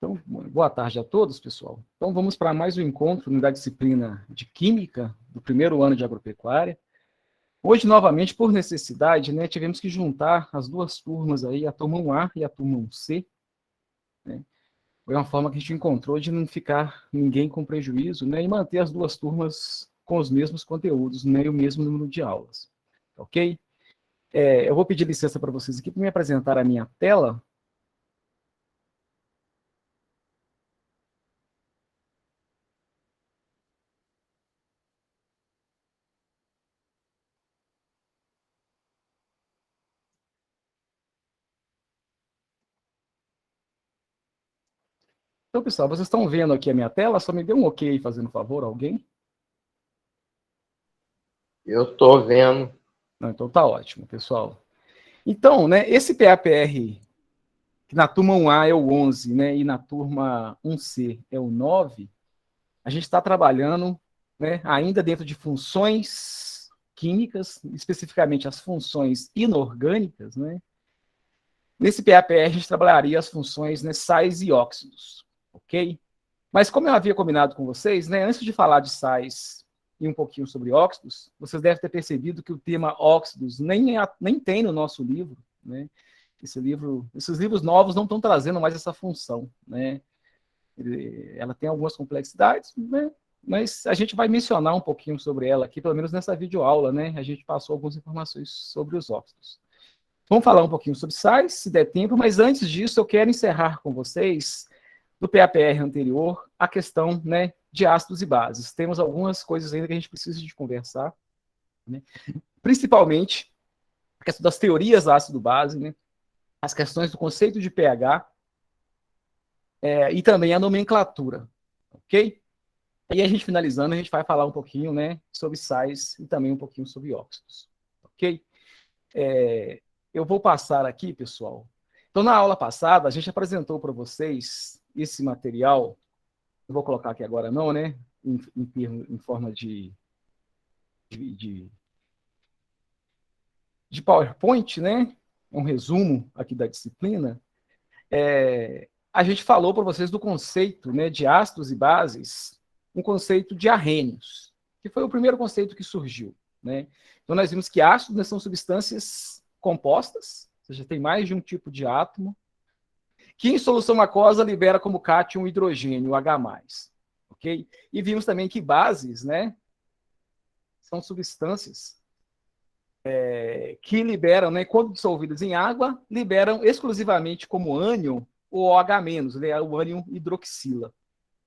Então, boa tarde a todos, pessoal. Então, vamos para mais um encontro da disciplina de Química do primeiro ano de Agropecuária. Hoje, novamente, por necessidade, né, tivemos que juntar as duas turmas aí, a turma 1A e a turma 1C. Né? Foi uma forma que a gente encontrou de não ficar ninguém com prejuízo, né, e manter as duas turmas com os mesmos conteúdos, né, e o mesmo número de aulas. Ok? Eu vou pedir licença para vocês aqui para me apresentar a minha tela. Então, pessoal, vocês estão vendo aqui a minha tela? Só me dê um ok, fazendo favor, alguém? Eu estou vendo. Não, então tá ótimo, pessoal. Então, né, esse PAPR, que na turma 1A é o 11, né, e na turma 1C é o 9, a gente está trabalhando, né, ainda dentro de funções químicas, especificamente as funções inorgânicas, né? Nesse PAPR a gente trabalharia as funções, né, sais e óxidos, ok? Mas como eu havia combinado com vocês, né, antes de falar de sais e um pouquinho sobre óxidos, vocês devem ter percebido que o tema óxidos nem tem no nosso livro, né? Esses livros novos não estão trazendo mais essa função, né? Ela tem algumas complexidades, né? Mas a gente vai mencionar um pouquinho sobre ela aqui, pelo menos nessa videoaula, né? A gente passou algumas informações sobre os óxidos. Vamos falar um pouquinho sobre sais, se der tempo, mas antes disso eu quero encerrar com vocês, do PAPR anterior, a questão, né, de ácidos e bases. Temos algumas coisas ainda que a gente precisa de conversar, né? Principalmente a questão das teorias ácido-base, né? As questões do conceito de pH e também a nomenclatura, ok? E a gente finalizando, a gente vai falar um pouquinho, né, sobre sais e também um pouquinho sobre óxidos, ok? Eu vou passar aqui, pessoal. Então, na aula passada, a gente apresentou para vocês esse material. Eu vou colocar aqui agora não, né? Em forma de PowerPoint, né? Um resumo aqui da disciplina. A gente falou para vocês do conceito, né, de ácidos e bases, um conceito de arrênios, que foi o primeiro conceito que surgiu, né? Então, nós vimos que ácidos, né, são substâncias compostas, ou seja, tem mais de um tipo de átomo, que em solução aquosa libera como cátion o hidrogênio, o H+. Ok? E vimos também que bases, né, são substâncias que liberam, né, quando dissolvidas em água, liberam exclusivamente como ânion o OH-, né, o ânion hidroxila.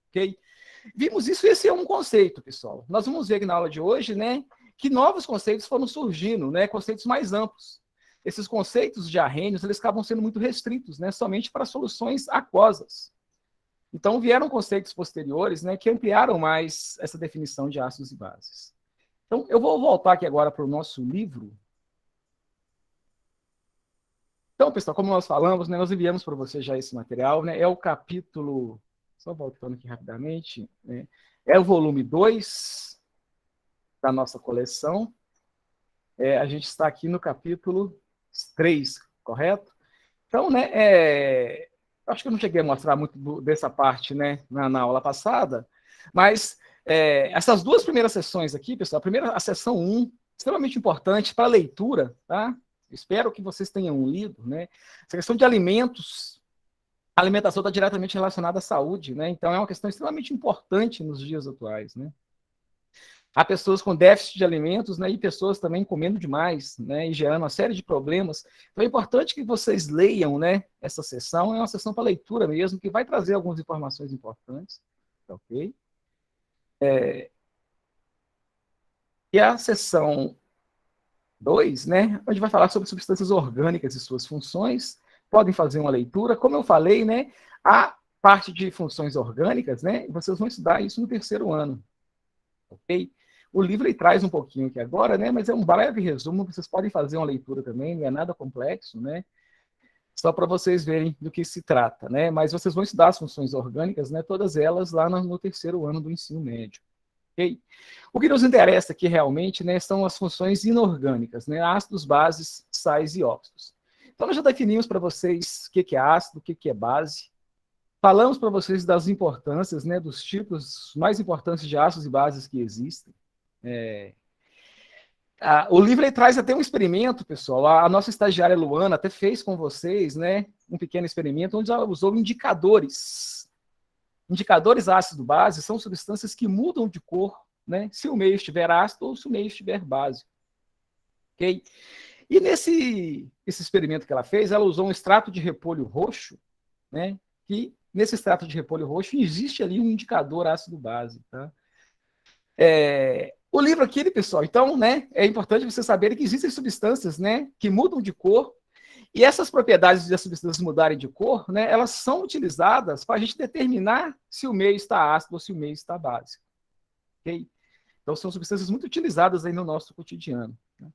Ok? Vimos isso, esse é um conceito, pessoal. Nós vamos ver aqui na aula de hoje, né, que novos conceitos foram surgindo, né, conceitos mais amplos. Esses conceitos de arrênios, eles acabam sendo muito restritos, né, somente para soluções aquosas. Então, vieram conceitos posteriores, né, que ampliaram mais essa definição de ácidos e bases. Então, eu vou voltar aqui agora para o nosso livro. Então, pessoal, como nós falamos, né, nós enviamos para você já esse material, né, é o capítulo, só voltando aqui rapidamente, né, é o volume 2 da nossa coleção. A gente está aqui no capítulo 3, correto? Então, né, acho que eu não cheguei a mostrar muito dessa parte, né, na aula passada, mas essas duas primeiras sessões aqui, pessoal, a sessão 1, extremamente importante para a leitura, tá? Espero que vocês tenham lido, né? Essa questão de alimentos, a alimentação está diretamente relacionada à saúde, né? Então é uma questão extremamente importante nos dias atuais, né? Há pessoas com déficit de alimentos, né, e pessoas também comendo demais, né, e gerando uma série de problemas. Então é importante que vocês leiam, né, essa sessão, é uma sessão para leitura mesmo, que vai trazer algumas informações importantes, ok? E a sessão 2, né, onde vai falar sobre substâncias orgânicas e suas funções, podem fazer uma leitura. Como eu falei, né, a parte de funções orgânicas, né, vocês vão estudar isso no terceiro ano, ok? O livro ele traz um pouquinho aqui agora, né, mas é um breve resumo, vocês podem fazer uma leitura também, não é nada complexo, né, só para vocês verem do que se trata, né, mas vocês vão estudar as funções orgânicas, né, todas elas lá no terceiro ano do ensino médio, ok? O que nos interessa aqui realmente, né, são as funções inorgânicas, né, ácidos, bases, sais e óxidos. Então, nós já definimos para vocês o que é ácido, o que é base, Falamos para vocês das importâncias, né, dos tipos mais importantes de ácidos e bases que existem. O livro ele traz até um experimento, pessoal. A nossa estagiária Luana até fez com vocês, né, um pequeno experimento onde ela usou indicadores. Indicadores ácido-base são substâncias que mudam de cor, né, se o meio estiver ácido ou se o meio estiver básico. Ok? E esse experimento que ela fez, ela usou um extrato de repolho roxo, né, que nesse extrato de repolho roxo existe ali um indicador ácido-base. Tá? O livro aqui, pessoal, então, né, é importante vocês saberem que existem substâncias, né, que mudam de cor, e essas propriedades das substâncias mudarem de cor, né, elas são utilizadas para a gente determinar se o meio está ácido ou se o meio está básico. Okay? Então, são substâncias muito utilizadas aí no nosso cotidiano. Né?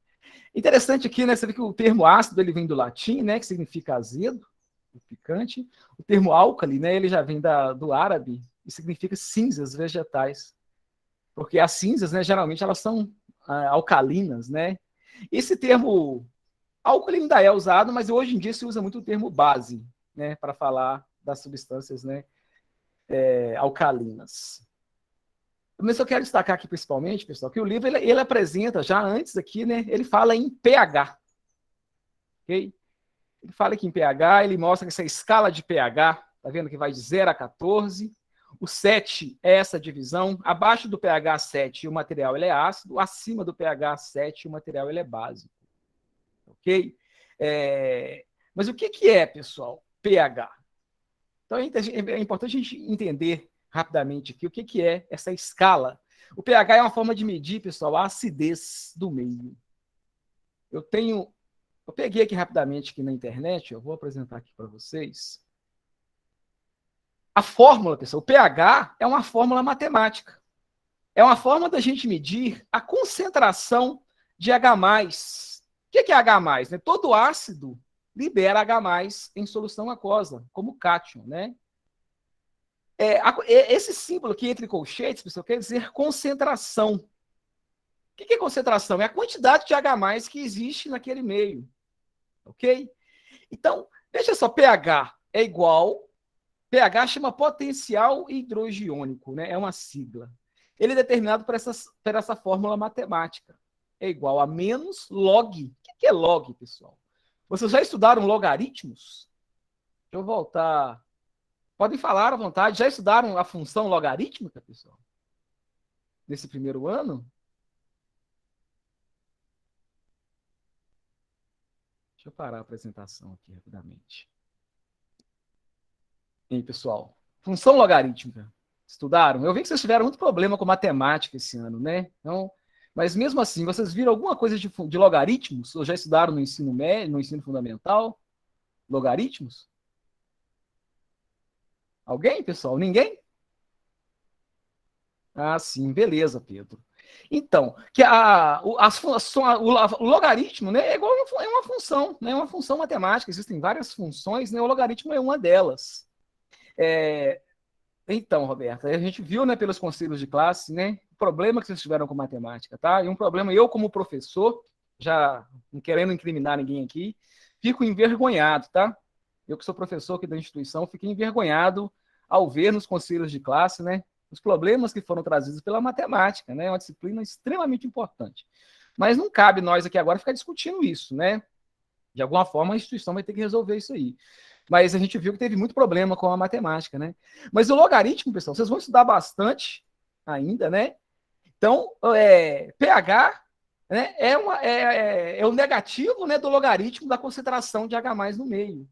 Interessante aqui, né, você vê que o termo ácido ele vem do latim, né, que significa azedo, picante. O termo álcali, né, ele já vem do árabe e significa cinzas vegetais. Porque as cinzas, né, geralmente, elas são alcalinas, né? Esse termo álcali ainda é usado, mas hoje em dia se usa muito o termo base, né, para falar das substâncias, né, alcalinas. Mas eu quero destacar aqui principalmente, pessoal, que o livro ele apresenta já antes aqui, né, ele fala em pH, ok? Ele fala aqui em pH, ele mostra que essa escala de pH, tá vendo que vai de 0 a 14. O 7 é essa divisão. Abaixo do pH 7 o material ele é ácido, acima do pH 7 o material ele é básico. Ok? Mas o que é, pessoal, pH? Então é importante a gente entender rapidamente aqui o que é essa escala. O pH é uma forma de medir, pessoal, a acidez do meio. Eu peguei aqui rapidamente aqui na internet, eu vou apresentar aqui para vocês. A fórmula, pessoal, o pH é uma fórmula matemática. É uma forma da gente medir a concentração de H+. O que é H+? Né? Todo ácido libera H+, em solução aquosa, como cátion, né? Esse símbolo aqui entre colchetes, pessoal, quer dizer concentração. O que é concentração? É a quantidade de H+ que existe naquele meio. Ok? Então, veja só, pH é igual... pH chama potencial hidrogiônico, né? É uma sigla. Ele é determinado por essa fórmula matemática. É igual a menos log. O que é log, pessoal? Vocês já estudaram logaritmos? Deixa eu voltar. Podem falar à vontade. Já estudaram a função logarítmica, pessoal? Nesse primeiro ano? Deixa eu parar a apresentação aqui rapidamente. E aí, pessoal? Função logarítmica. Estudaram? Eu vi que vocês tiveram muito problema com matemática esse ano, né? Então, mas mesmo assim, vocês viram alguma coisa de logaritmos? Ou já estudaram no ensino médio, no ensino fundamental? Logaritmos? Alguém, pessoal? Ninguém? Ah, sim, beleza, Pedro. Então, o logaritmo, né, é igual uma função, né, uma função matemática. Existem várias funções, né, o logaritmo é uma delas. Então, Roberta, a gente viu, né, pelos conselhos de classe, né, o problema que vocês tiveram com matemática, tá? E um problema, eu como professor, já não querendo incriminar ninguém aqui, fico envergonhado, tá? Eu que sou professor aqui da instituição, fiquei envergonhado ao ver nos conselhos de classe, né, os problemas que foram trazidos pela matemática, né, uma disciplina extremamente importante. Mas não cabe nós aqui agora ficar discutindo isso, né? De alguma forma a instituição vai ter que resolver isso aí. Mas a gente viu que teve muito problema com a matemática, né? Mas o logaritmo, pessoal, vocês vão estudar bastante ainda, né? Então, pH, né, é o negativo, né, do logaritmo da concentração de H+ no meio.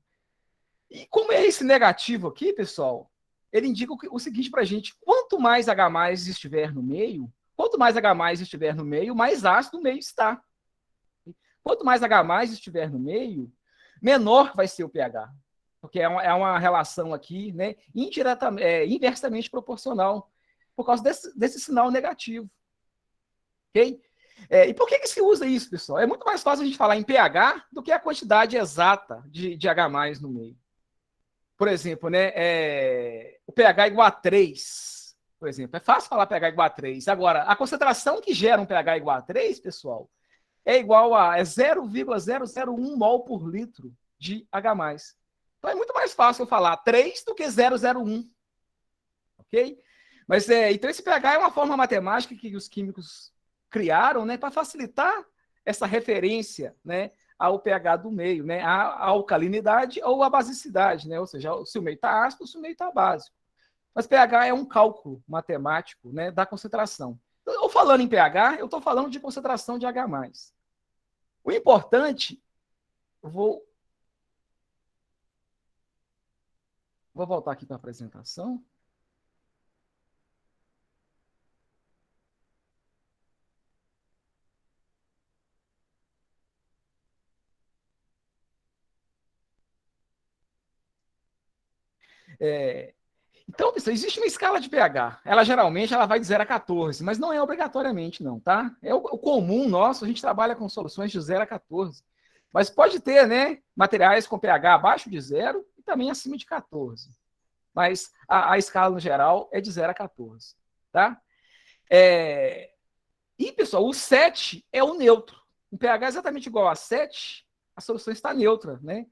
E como é esse negativo aqui, pessoal, ele indica o seguinte para a gente: quanto mais H+ estiver no meio, mais ácido o meio está. Quanto mais H+ estiver no meio, menor vai ser o pH. Porque é uma relação aqui, né, inversamente proporcional, por causa desse sinal negativo. Ok? E por que se usa isso, pessoal? É muito mais fácil a gente falar em pH do que a quantidade exata de H+ no meio. Por exemplo, né, o pH igual a 3, por exemplo. É fácil falar pH igual a 3. Agora, a concentração que gera um pH igual a 3, pessoal, é igual a 0,001 mol por litro de H+. Então é muito mais fácil eu falar 3 do que 001. Ok? Mas então esse pH é uma forma matemática que os químicos criaram, né, para facilitar essa referência, né, ao pH do meio, né, a alcalinidade ou a basicidade, né, ou seja, se o meio está ácido, se o meio está básico. Mas pH é um cálculo matemático, né, da concentração. Eu falando em pH, eu estou falando de concentração de H+. O importante, vou voltar aqui para a apresentação. Então, pessoal, existe uma escala de pH. Ela geralmente vai de 0 a 14, mas não é obrigatoriamente, não, tá? É o comum nosso, a gente trabalha com soluções de 0 a 14. Mas pode ter, né, materiais com pH abaixo de 0 e também acima de 14. Mas a escala, no geral, é de 0 a 14, tá? E, pessoal, o 7 é o neutro. Um pH exatamente igual a 7, a solução está neutra, né?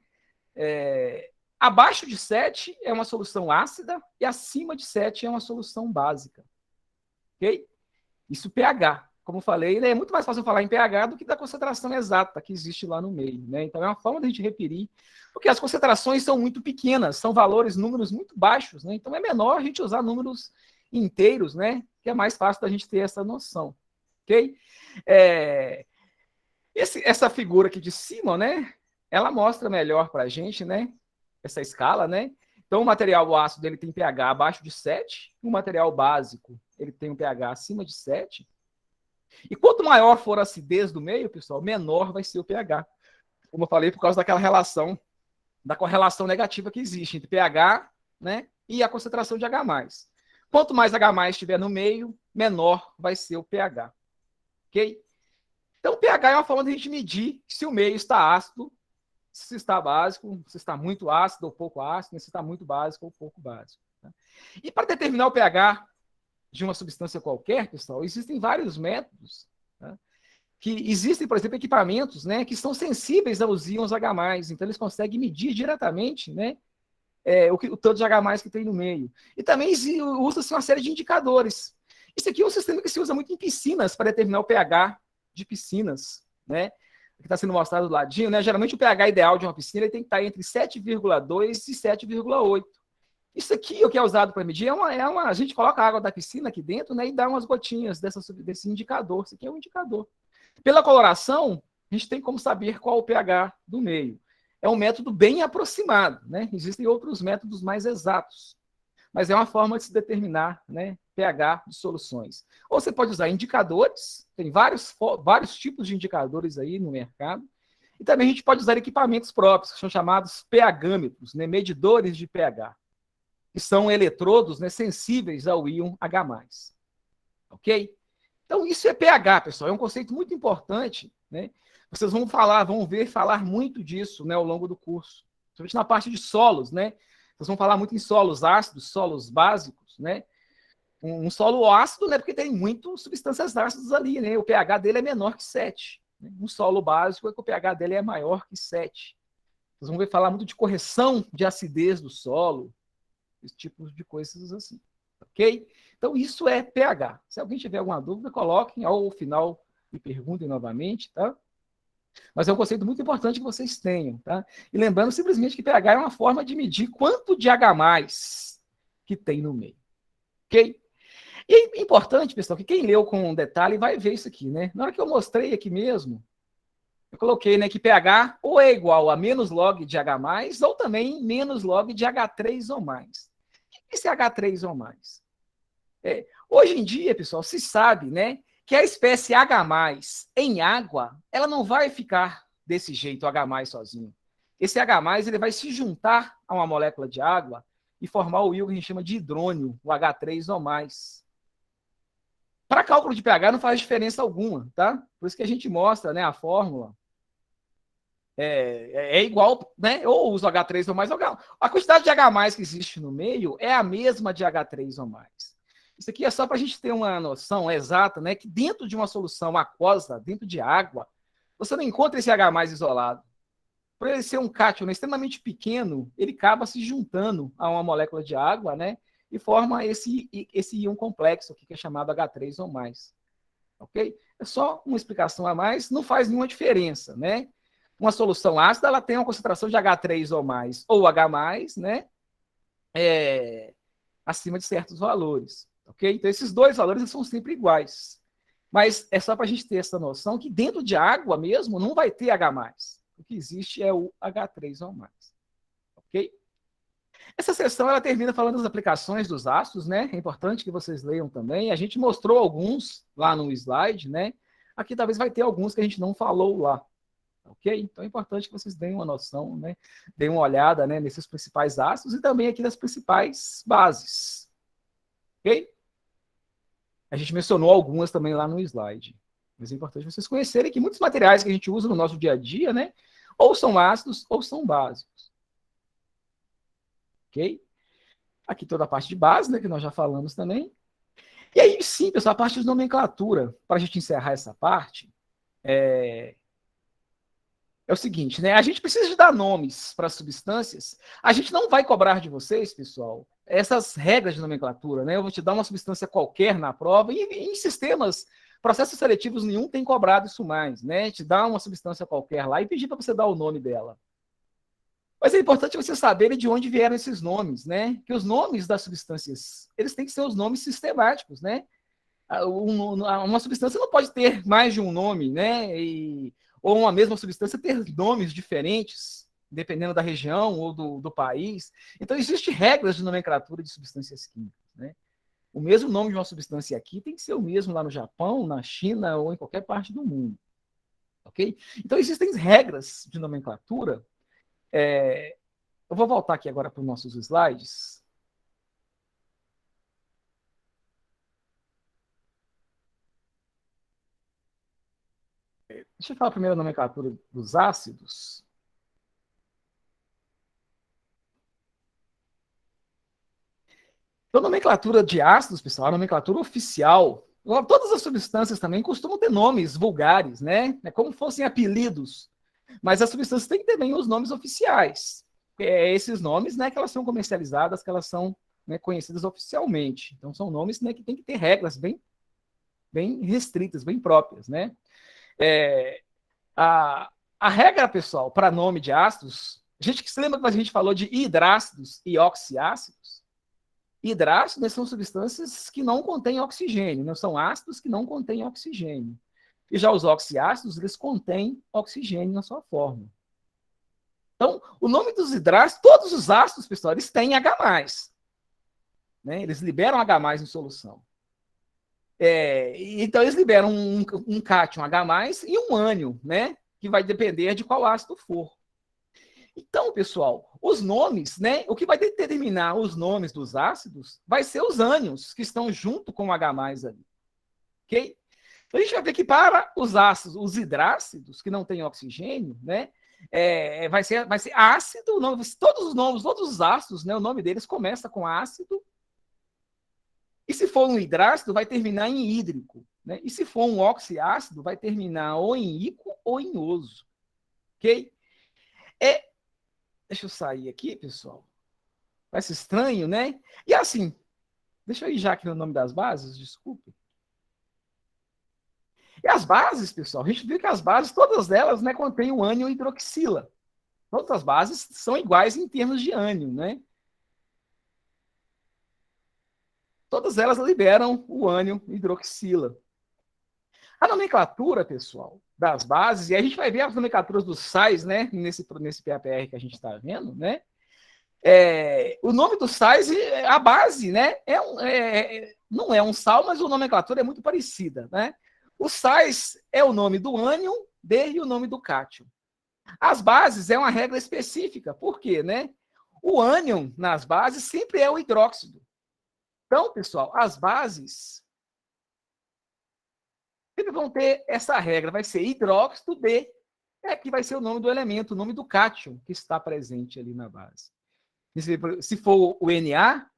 Abaixo de 7 é uma solução ácida e acima de 7 é uma solução básica. Ok? Isso pH. Como eu falei, né, é muito mais fácil falar em pH do que da concentração exata que existe lá no meio. Né? Então é uma forma de a gente referir, porque as concentrações são muito pequenas, são números muito baixos. Né? Então é menor a gente usar números inteiros, né? Que é mais fácil da gente ter essa noção. Ok? Essa figura aqui de cima, né? Ela mostra melhor para a gente, né? Essa escala, né? Então, o material ácido ele tem pH abaixo de 7, o material básico ele tem um pH acima de 7. E quanto maior for a acidez do meio, pessoal, menor vai ser o pH. Como eu falei, por causa daquela relação, da correlação negativa que existe entre pH, né, e a concentração de H+. Quanto mais H+ estiver no meio, menor vai ser o pH. Ok? Então, o pH é uma forma de a gente medir se o meio está ácido, se está básico, se está muito ácido ou pouco ácido, se está muito básico ou pouco básico. Tá? E para determinar o pH de uma substância qualquer, pessoal, existem vários métodos. Tá? Que existem, por exemplo, equipamentos, né, que são sensíveis aos íons H+, então eles conseguem medir diretamente, né, o tanto de H+ que tem no meio. E também usa-se uma série de indicadores. Isso aqui é um sistema que se usa muito em piscinas para determinar o pH de piscinas, né? Que está sendo mostrado do ladinho, né? Geralmente o pH ideal de uma piscina ele tem que estar entre 7,2 e 7,8. Isso aqui, o que é usado para medir, a gente coloca a água da piscina aqui dentro, né, e dá umas gotinhas desse indicador. Isso aqui é um indicador. Pela coloração, a gente tem como saber qual o pH do meio. É um método bem aproximado, né? Existem outros métodos mais exatos, mas é uma forma de se determinar, né, pH de soluções. Ou você pode usar indicadores, tem vários tipos de indicadores aí no mercado, e também a gente pode usar equipamentos próprios, que são chamados pH-gâmetros, né, medidores de pH, que são eletrodos, né, sensíveis ao íon H+. Ok? Então, isso é pH, pessoal, é um conceito muito importante, né? Vocês vão ver falar muito disso, né, ao longo do curso, principalmente na parte de solos, né? Vocês vão falar muito em solos ácidos, solos básicos, né? Um solo ácido, né, porque tem muitas substâncias ácidas ali, né? O pH dele é menor que 7. Né? Um solo básico é que o pH dele é maior que 7. Vocês vão ver falar muito de correção de acidez do solo, esse tipo de coisas assim. Ok? Então, isso é pH. Se alguém tiver alguma dúvida, coloquem ao final e perguntem novamente, tá? Mas é um conceito muito importante que vocês tenham, tá? E lembrando simplesmente que pH é uma forma de medir quanto de H+ que tem no meio. Ok? E é importante, pessoal, que quem leu com detalhe vai ver isso aqui, né? Na hora que eu mostrei aqui mesmo, eu coloquei, né, que pH ou é igual a menos log de H+, ou também menos log de H3 ou mais. O que é esse H3 ou mais? Hoje em dia, pessoal, se sabe, né, que a espécie H+ em água, ela não vai ficar desse jeito, o H+ sozinho. Esse H+ ele vai se juntar a uma molécula de água e formar o íon que a gente chama de hidrônio, o H3 ou mais. Para cálculo de pH não faz diferença alguma, tá? Por isso que a gente mostra, né, a fórmula. É igual, né? Ou usa H3 ou mais. A quantidade de H+ que existe no meio é a mesma de H3 ou mais. Isso aqui é só para a gente ter uma noção exata, né? Que dentro de uma solução aquosa, dentro de água, você não encontra esse H+ isolado. por ele ser um cátion, né, extremamente pequeno, ele acaba se juntando a uma molécula de água, né, e forma esse íon complexo aqui, que é chamado H3 ou mais. Ok? É só uma explicação a mais, não faz nenhuma diferença, né? Uma solução ácida, ela tem uma concentração de H3 ou mais, ou H+, né? Acima de certos valores, ok? Então, esses dois valores são sempre iguais. Mas é só para a gente ter essa noção que dentro de água mesmo não vai ter H+. O que existe é o H3 ou mais, ok? Essa sessão ela termina falando das aplicações dos ácidos, né? É importante que vocês leiam também. A gente mostrou alguns lá no slide, né? Aqui talvez vai ter alguns que a gente não falou lá, ok? Então é importante que vocês deem uma noção, né? Deem uma olhada, né, nesses principais ácidos e também aqui das principais bases, ok? A gente mencionou algumas também lá no slide. Mas é importante vocês conhecerem que muitos materiais que a gente usa no nosso dia a dia, né? Ou são ácidos ou são básicos. Ok? Aqui toda a parte de base, né? Que nós já falamos também. E aí, sim, pessoal, a parte de nomenclatura. Para a gente encerrar essa parte, é o seguinte, né? A gente precisa de dar nomes para as substâncias. A gente não vai cobrar de vocês, pessoal, essas regras de nomenclatura, né? Eu vou te dar uma substância qualquer na prova, e em sistemas, processos seletivos nenhum tem cobrado isso mais, né? Te dá uma substância qualquer lá e pedir para você dar o nome dela. Mas é importante você saber de onde vieram esses nomes, né? Que os nomes das substâncias, eles têm que ser os nomes sistemáticos, né? Uma substância não pode ter mais de um nome, né? Ou uma mesma substância ter nomes diferentes, dependendo da região ou do país. Então, existem regras de nomenclatura de substâncias químicas, né? O mesmo nome de uma substância aqui tem que ser o mesmo lá no Japão, na China ou em qualquer parte do mundo, ok? Então, existem regras de nomenclatura. Eu vou voltar aqui agora para os nossos slides. Deixa eu falar primeiro a nomenclatura dos ácidos. Então, a nomenclatura de ácidos, pessoal, a nomenclatura oficial, todas as substâncias também costumam ter nomes vulgares, né? É como fossem apelidos. Mas as substâncias têm também os nomes oficiais. Esses nomes, né, que elas são comercializadas, que elas são, né, conhecidas oficialmente. Então, são nomes, né, que têm que ter regras bem restritas, bem próprias, né? A regra, pessoal, para nome de ácidos, a gente se lembra que a gente falou de hidrácidos e oxiácidos? Hidrácidos são substâncias que não contêm oxigênio, não são ácidos que não contêm oxigênio. E já os oxiácidos, eles contêm oxigênio na sua forma. Então, o nome dos hidrácidos, todos os ácidos, pessoal, eles têm H+. Né? Eles liberam H+ em solução. Então, eles liberam um cátion H+, e um ânion, né? Que vai depender de qual ácido for. Então, pessoal, os nomes, né? O que vai determinar os nomes dos ácidos vai ser os ânions que estão junto com o H+ ali. Ok? Então, a gente vai ver que para os ácidos, os hidrácidos, que não têm oxigênio, né? Vai ser ácido, todos os nomes, todos os ácidos, né? O nome deles começa com ácido. E se for um hidrácido, vai terminar em hídrico. Né? E se for um oxiácido, vai terminar ou em ico ou em oso. Ok? Deixa eu sair aqui, pessoal. Parece estranho, né? E assim, deixa eu ir já aqui no nome das bases, desculpe. E as bases, pessoal, a gente viu que as bases, todas elas, né, contêm o ânion hidroxila. Todas as bases são iguais em termos de ânion, né? Todas elas liberam o ânion hidroxila. A nomenclatura, pessoal, das bases, e a gente vai ver as nomenclaturas dos sais, né, nesse PAPR que a gente está vendo, né? O nome dos sais, a base, né, não é um sal, mas a nomenclatura é muito parecida, né? Os sais é o nome do ânion e o nome do cátion. As bases é uma regra específica, por quê, né? O ânion nas bases sempre é o hidróxido. Então, pessoal, as bases sempre vão ter essa regra, vai ser hidróxido de, que vai ser o nome do elemento, o nome do cátion que está presente ali na base. Se for o Na,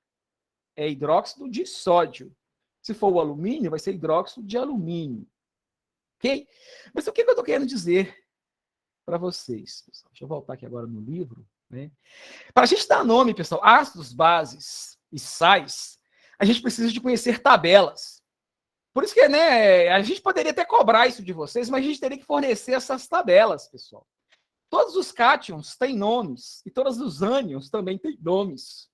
é hidróxido de sódio. Se for o alumínio, vai ser hidróxido de alumínio. Ok? Mas o que eu estou querendo dizer para vocês. Pessoal. Deixa eu voltar aqui agora no livro. Né? Para a gente dar nome, pessoal, ácidos, bases e sais, a gente precisa de conhecer tabelas. Por isso que, né, a gente poderia até cobrar isso de vocês, mas a gente teria que fornecer essas tabelas, pessoal. Todos os cátions têm nomes e todos os ânions também têm nomes.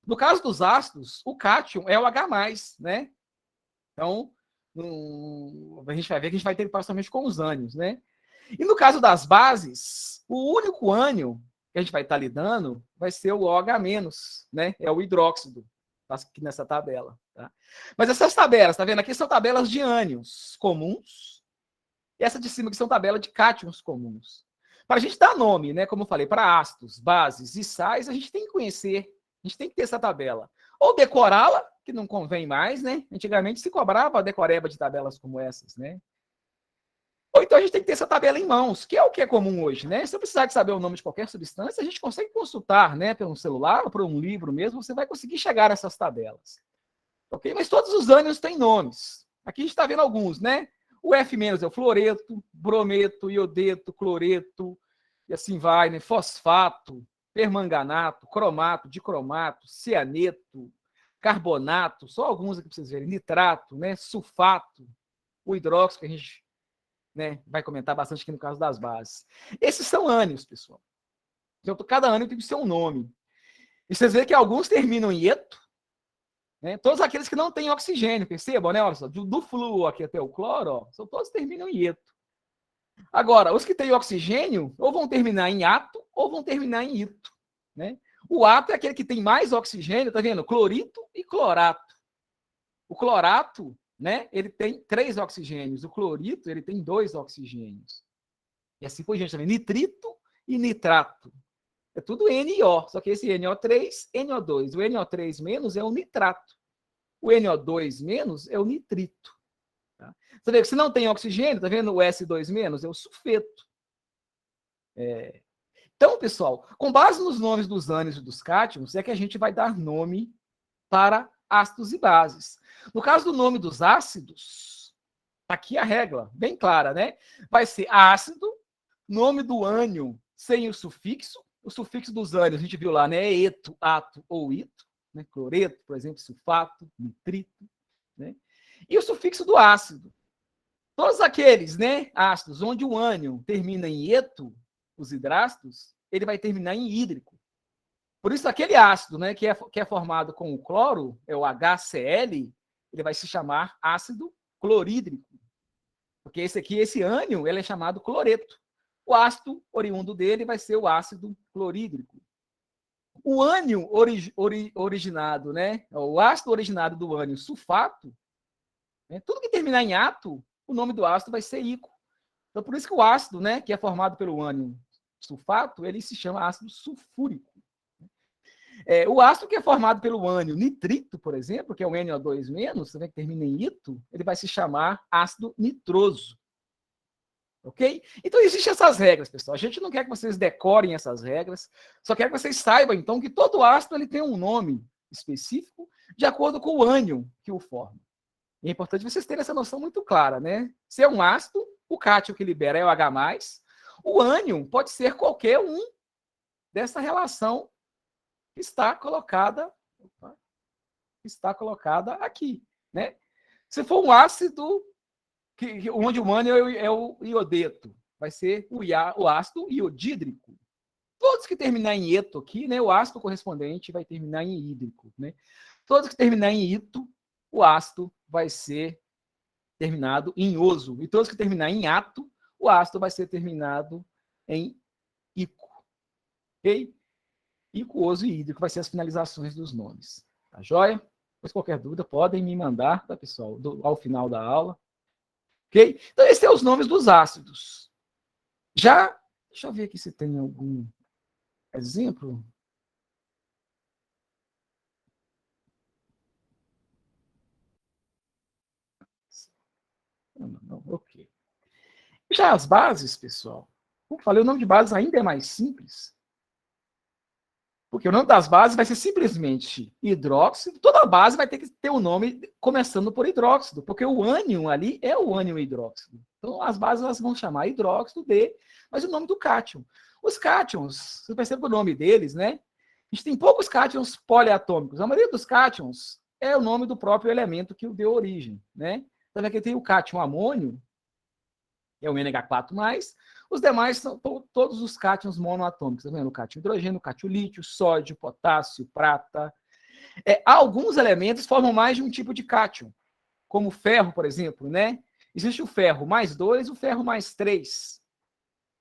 No caso dos ácidos, o cátion é o H+, né? Então, a gente vai ver que a gente vai ter principalmente com os ânions, né? E no caso das bases, o único ânion que a gente vai estar lidando vai ser o OH-, né? É o hidróxido, tá aqui nessa tabela, tá? Mas essas tabelas, tá vendo? Aqui são tabelas de ânions comuns, e essa de cima aqui são tabelas de cátions comuns. Para a gente dar nome, né? Como eu falei, para ácidos, bases e sais, a gente tem que conhecer, a gente tem que ter essa tabela. Ou decorá-la, que não convém mais, né? Antigamente se cobrava a decoreba de tabelas como essas, né? Ou então a gente tem que ter essa tabela em mãos, que é o que é comum hoje, né? Se eu precisar de saber o nome de qualquer substância, a gente consegue consultar, né? Pelo celular ou por um livro mesmo, você vai conseguir chegar nessas tabelas. Ok? Mas todos os ânions têm nomes. Aqui a gente está vendo alguns, né? O F- é o fluoreto, brometo, iodeto, cloreto, e assim vai, né? Fosfato, permanganato, cromato, dicromato, cianeto, carbonato, só alguns aqui para vocês verem, nitrato, né? Sulfato, o hidróxido, que a gente, né, vai comentar bastante aqui no caso das bases. Esses são ânions, pessoal. Então, cada ânion tem que ser um nome. E vocês veem que alguns terminam em eto, né? Todos aqueles que não têm oxigênio, percebam, né? Olha só, do flúor aqui até o cloro, ó, são todos terminam em eto. Agora, os que têm oxigênio, ou vão terminar em ato, ou vão terminar em ito, né? O ato é aquele que tem mais oxigênio, tá vendo? Clorito e clorato. O clorato, né, ele tem 3 oxigênios. O clorito, ele tem 2 oxigênios. E assim por diante também. Nitrito e nitrato. É tudo NO, só que esse NO3, NO2. O NO3- é o nitrato. O NO2- é o nitrito. Tá? Você vê que se não tem oxigênio, tá vendo o S2- é o sulfeto. Então, pessoal, com base nos nomes dos ânions e dos cátions, é que a gente vai dar nome para ácidos e bases. No caso do nome dos ácidos, aqui a regra, bem clara, né? Vai ser ácido, nome do ânion sem o sufixo dos ânions, a gente viu lá, né? É eto, ato ou ito, né? Cloreto, por exemplo, sulfato, nitrito, né? E o sufixo do ácido. Todos aqueles, né, ácidos onde o ânion termina em eto, os hidrácidos, ele vai terminar em hídrico. Por isso, aquele ácido, né, que é formado com o cloro, é o HCl, ele vai se chamar ácido clorídrico. Porque esse ânion, ele é chamado cloreto. O ácido oriundo dele vai ser o ácido clorídrico. O ânion originado, né, o ácido originado do ânion sulfato, né, tudo que terminar em ato, o nome do ácido vai ser íco. Então, por isso que o ácido, né, que é formado pelo ânion sulfato, ele se chama ácido sulfúrico. O ácido que é formado pelo ânion nitrito, por exemplo, que é o NO2-, também que termina em ito, ele vai se chamar ácido nitroso. Ok? Então, existem essas regras, pessoal. A gente não quer que vocês decorem essas regras, só quer que vocês saibam, então, que todo ácido ele tem um nome específico de acordo com o ânion que o forma. E é importante vocês terem essa noção muito clara, né? Se é um ácido, o cátion que libera é o H+, o ânion pode ser qualquer um dessa relação que está colocada aqui, né? Se for um ácido onde o ânion é o iodeto, vai ser o ácido iodídrico. Todos que terminar em eto aqui, né, o ácido correspondente vai terminar em hídrico, né? Todos que terminar em ito, o ácido vai ser terminado em oso. E todos que terminar em ato, o ácido vai ser terminado em ico. Ok? Ico, oso e hídrico vai ser as finalizações dos nomes. Tá joia? Pois qualquer dúvida, podem me mandar, tá, pessoal? Ao final da aula. Ok? Então, esses são os nomes dos ácidos. Já, deixa eu ver aqui se tem algum exemplo. Não, ok. Já as bases, pessoal, como eu falei, o nome de bases ainda é mais simples. Porque o nome das bases vai ser simplesmente hidróxido. Toda base vai ter que ter um nome começando por hidróxido, porque o ânion ali é o ânion hidróxido. Então, as bases elas vão chamar hidróxido de, mas o nome do cátion. Os cátions, você percebe o nome deles, né? A gente tem poucos cátions poliatômicos. A maioria dos cátions é o nome do próprio elemento que o deu origem, né? Então, aqui tem o cátion amônio, é o NH4+, os demais são todos os cátions monoatômicos, tá vendo? O cátion hidrogênio, o cátion lítio, sódio, potássio, prata. Alguns elementos formam mais de um tipo de cátion, como o ferro, por exemplo, né? Existe o ferro +2 e o ferro +3.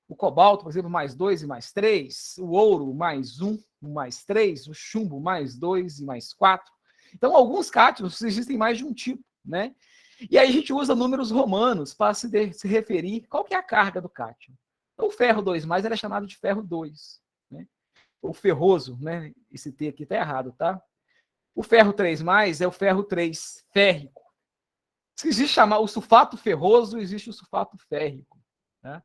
O cobalto, por exemplo, +2 e +3. O ouro, +1, +3. O chumbo, +2 e +4. Então, alguns cátions existem mais de um tipo, né? E aí a gente usa números romanos para se referir qual que é a carga do cátion. Então, o ferro 2+, ele é chamado de ferro 2. Né? O ferroso, né? Esse T aqui está errado, tá? O ferro 3+, é o ferro 3 férrico. Se existe chamar o sulfato ferroso, existe o sulfato férrico. Tá?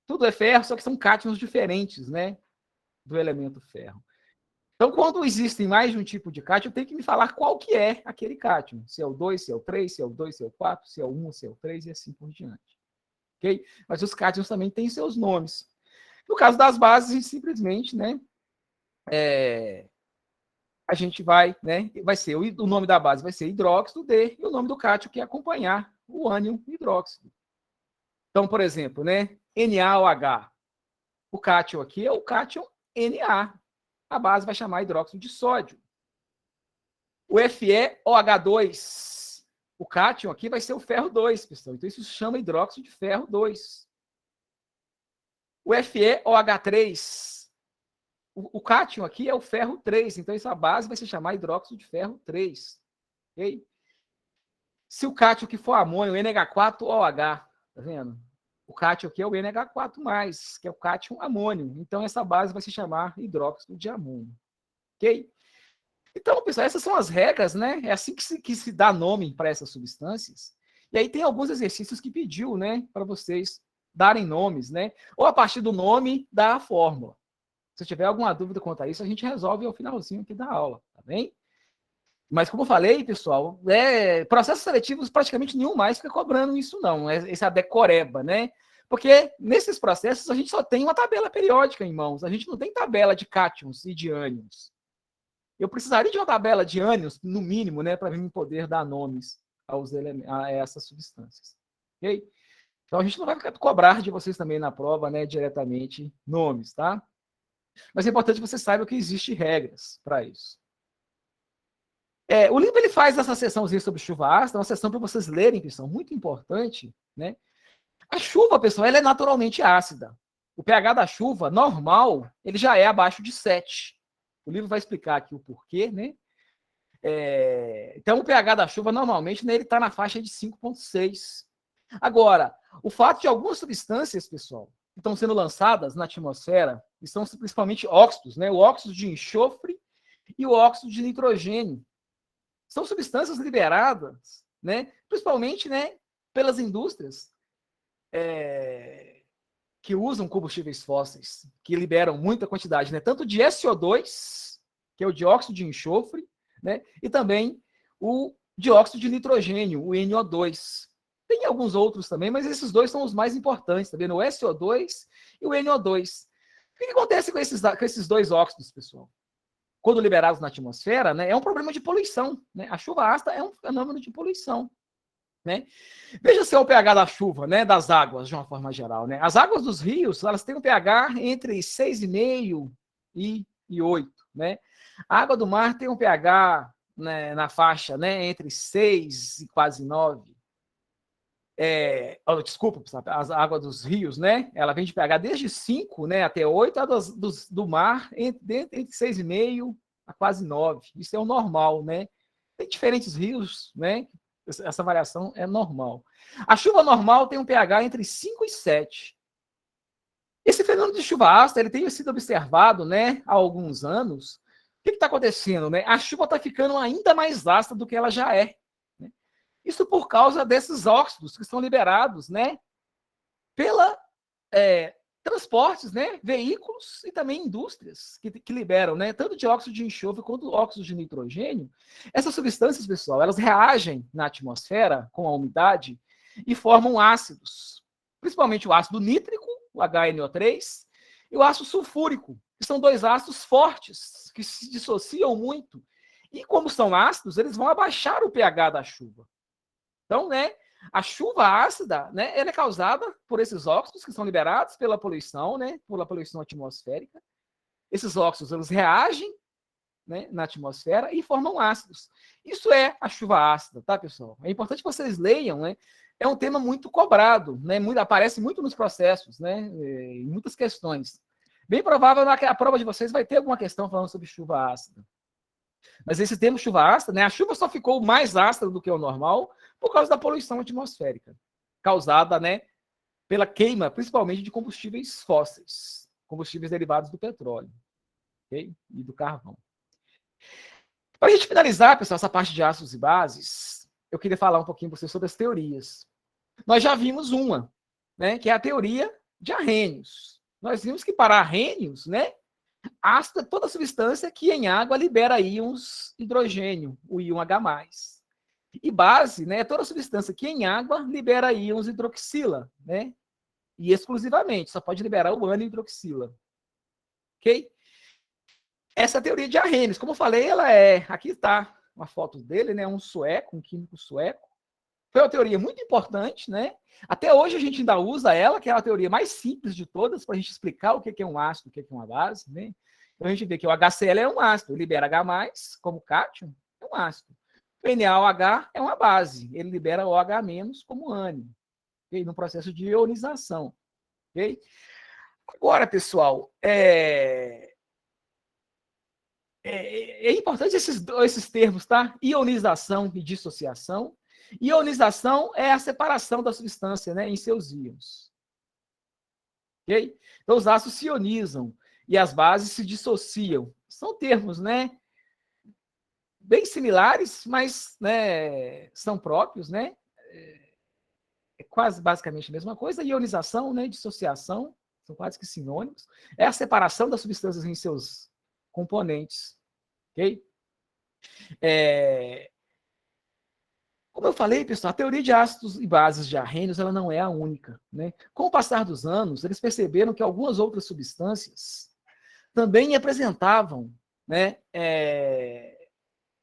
Tudo é ferro, só que são cátions diferentes, né? Do elemento ferro. Então, quando existem mais de um tipo de cátion, tem que me falar qual que é aquele cátion. Se é o 2, se é o 3, se é o 2, se é o 4, se é o 1, se é o 3 e assim por diante. Ok? Mas os cátions também têm seus nomes. No caso das bases, a gente simplesmente, né? A gente vai ser o nome da base vai ser hidróxido D e o nome do cátion que é acompanhar o ânion hidróxido. Então, por exemplo, né? NaOH. O cátion aqui é o cátion Na. A base vai chamar hidróxido de sódio. O FeOH2, o cátion aqui vai ser o ferro 2, pessoal. Então, isso se chama hidróxido de ferro 2. O FeOH3, o cátion aqui é o ferro 3. Então, essa base vai se chamar hidróxido de ferro 3. Okay? Se o cátion que for amônio, o NH4OH, tá vendo? O cátion aqui é o NH4+, que é o cátion amônio. Então, essa base vai se chamar hidróxido de amônio. Ok? Então, pessoal, essas são as regras, né? É assim que se dá nome para essas substâncias. E aí tem alguns exercícios que pediu, né? Para vocês darem nomes, né? Ou a partir do nome da fórmula. Se tiver alguma dúvida quanto a isso, a gente resolve ao finalzinho aqui da aula, tá bem? Mas, como eu falei, pessoal, processos seletivos praticamente nenhum mais fica cobrando isso, não. Esse é a decoreba, né? Porque nesses processos a gente só tem uma tabela periódica em mãos. A gente não tem tabela de cátions e de ânions. Eu precisaria de uma tabela de ânions, no mínimo, né? Para mim poder dar nomes a essas substâncias. Ok? Então, a gente não vai cobrar de vocês também na prova, né? Diretamente nomes, tá? Mas é importante que você saiba que existem regras para isso. O livro ele faz essa sessãozinha sobre chuva ácida, uma sessão para vocês lerem, que são muito importante, né? A chuva, pessoal, ela é naturalmente ácida. O pH da chuva, normal, ele já é abaixo de 7. O livro vai explicar aqui o porquê, né? Então, o pH da chuva, normalmente, né, ele está na faixa de 5,6. Agora, o fato de algumas substâncias, pessoal, que estão sendo lançadas na atmosfera, e são principalmente óxidos, né? O óxido de enxofre e o óxido de nitrogênio. São substâncias liberadas, né, principalmente, né, pelas indústrias que usam combustíveis fósseis, que liberam muita quantidade, né, tanto de SO2, que é o dióxido de enxofre, né, e também o dióxido de nitrogênio, o NO2. Tem alguns outros também, mas esses dois são os mais importantes, tá vendo? O SO2 e o NO2. O que acontece com esses dois óxidos, pessoal? Quando liberados na atmosfera, né, é um problema de poluição. Né? A chuva ácida é um fenômeno de poluição. Né? Veja se é o pH da chuva, né, das águas, de uma forma geral. Né? As águas dos rios, elas têm um pH entre 6,5 e 8. Né? A água do mar tem um pH, né, na faixa, né, entre 6 e quase 9. Desculpa, as águas dos rios, né? Ela vem de pH desde 5, né, até 8, a do mar entre 6,5 a quase 9. Isso é o normal, né? Tem diferentes rios, né? Essa variação é normal. A chuva normal tem um pH entre 5 e 7. Esse fenômeno de chuva ácida, ele tem sido observado, né, há alguns anos. O que está acontecendo, né? A chuva está ficando ainda mais ácida do que ela já é. Isso por causa desses óxidos que são liberados, né, pela transportes, né, veículos e também indústrias que liberam, né, tanto dióxido de enxofre quanto óxido de nitrogênio. Essas substâncias, pessoal, elas reagem na atmosfera com a umidade e formam ácidos, principalmente o ácido nítrico, o HNO3, e o ácido sulfúrico, que são dois ácidos fortes, que se dissociam muito. E como são ácidos, eles vão abaixar o pH da chuva. Então, né, a chuva ácida, né, ela é causada por esses óxidos que são liberados pela poluição, né, pela poluição atmosférica. Esses óxidos, eles reagem, né, na atmosfera e formam ácidos. Isso é a chuva ácida, tá, pessoal? É importante que vocês leiam, né? É um tema muito cobrado, né? Aparece muito nos processos, né? Em muitas questões. Bem provável que a prova de vocês vai ter alguma questão falando sobre chuva ácida. Mas esse termo chuva ácida, né? A chuva só ficou mais ácida do que o normal por causa da poluição atmosférica, causada, né, pela queima, principalmente de combustíveis fósseis, combustíveis derivados do petróleo, ok? E do carvão. Para a gente finalizar, pessoal, essa parte de ácidos e bases, eu queria falar um pouquinho para vocês sobre as teorias. Nós já vimos uma, né, que é a teoria de Arrhenius. Nós vimos que para Arrhenius, né, ácido é toda substância que em água libera íons hidrogênio, o íon H+. E base, né, é toda substância que em água libera íons hidroxila, né? E exclusivamente, só pode liberar o ânion hidroxila. Ok? Essa é a teoria de Arrhenius. Como eu falei, ela é... Aqui está uma foto dele, né? Um sueco, um químico sueco. Foi uma teoria muito importante, né? Até hoje a gente ainda usa ela, que é a teoria mais simples de todas, para a gente explicar o que é um ácido, o que é uma base, né? Então a gente vê que o HCl é um ácido, libera H+, como cátion, é um ácido. O NaOH é uma base, ele libera OH- como ânion, okay? No processo de ionização. Okay? Agora, pessoal, é importante esses termos, tá? Ionização e dissociação. Ionização é a separação da substância, né, em seus íons. Okay? Então, os ácidos se ionizam e as bases se dissociam. São termos, né, bem similares, mas, né, são próprios, né? É quase basicamente a mesma coisa. Ionização, né, dissociação, são quase que sinônimos. É a separação das substâncias em seus componentes. Ok? Como eu falei, pessoal, a teoria de ácidos e bases de Arrhenius ela não é a única, né? Com o passar dos anos, eles perceberam que algumas outras substâncias também apresentavam, né,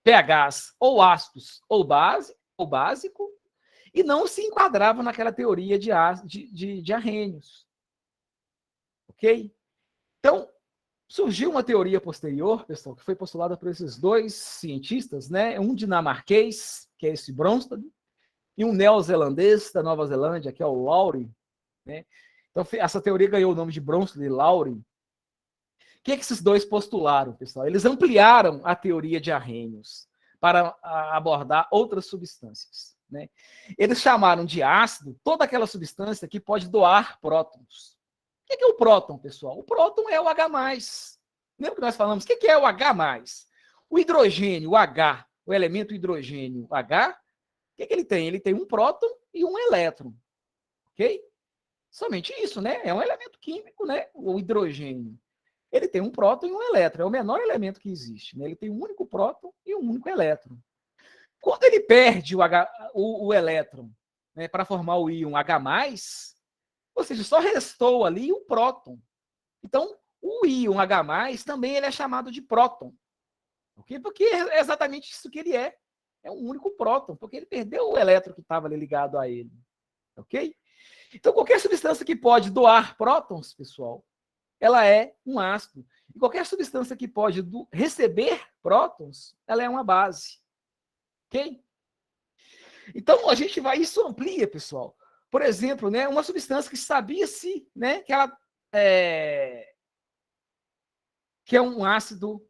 pHs ou ácidos ou básico, e não se enquadravam naquela teoria de Arrhenius. Ok? Então, surgiu uma teoria posterior, pessoal, que foi postulada por esses dois cientistas, né? Um dinamarquês, que é esse Bronsted, e um neozelandês da Nova Zelândia, que é o Lowry, né? Então, essa teoria ganhou o nome de Bronsted e Lowry. O que esses dois postularam, pessoal? Eles ampliaram a teoria de Arrhenius para abordar outras substâncias, né? Eles chamaram de ácido toda aquela substância que pode doar prótons. O que é o próton, pessoal? O próton é o H+. Lembra que nós falamos? O que é o H+? O hidrogênio, o H, o elemento hidrogênio H, o que ele tem? Ele tem um próton e um elétron. Ok? Somente isso, né? É um elemento químico, né? O hidrogênio. Ele tem um próton e um elétron. É o menor elemento que existe. Né? Ele tem um único próton e um único elétron. Quando ele perde o elétron, né, para formar o íon H+, ou seja, só restou ali o próton. Então, o íon H+, também ele é chamado de próton. Okay? Porque é exatamente isso que ele é. É um único próton, porque ele perdeu o elétron que estava ali ligado a ele. Ok? Então, qualquer substância que pode doar prótons, pessoal, ela é um ácido. E qualquer substância que pode receber prótons, ela é uma base. Ok? Então, a gente vai... Isso amplia, pessoal. Por exemplo, né, uma substância que sabia-se, né, que ela que é um ácido,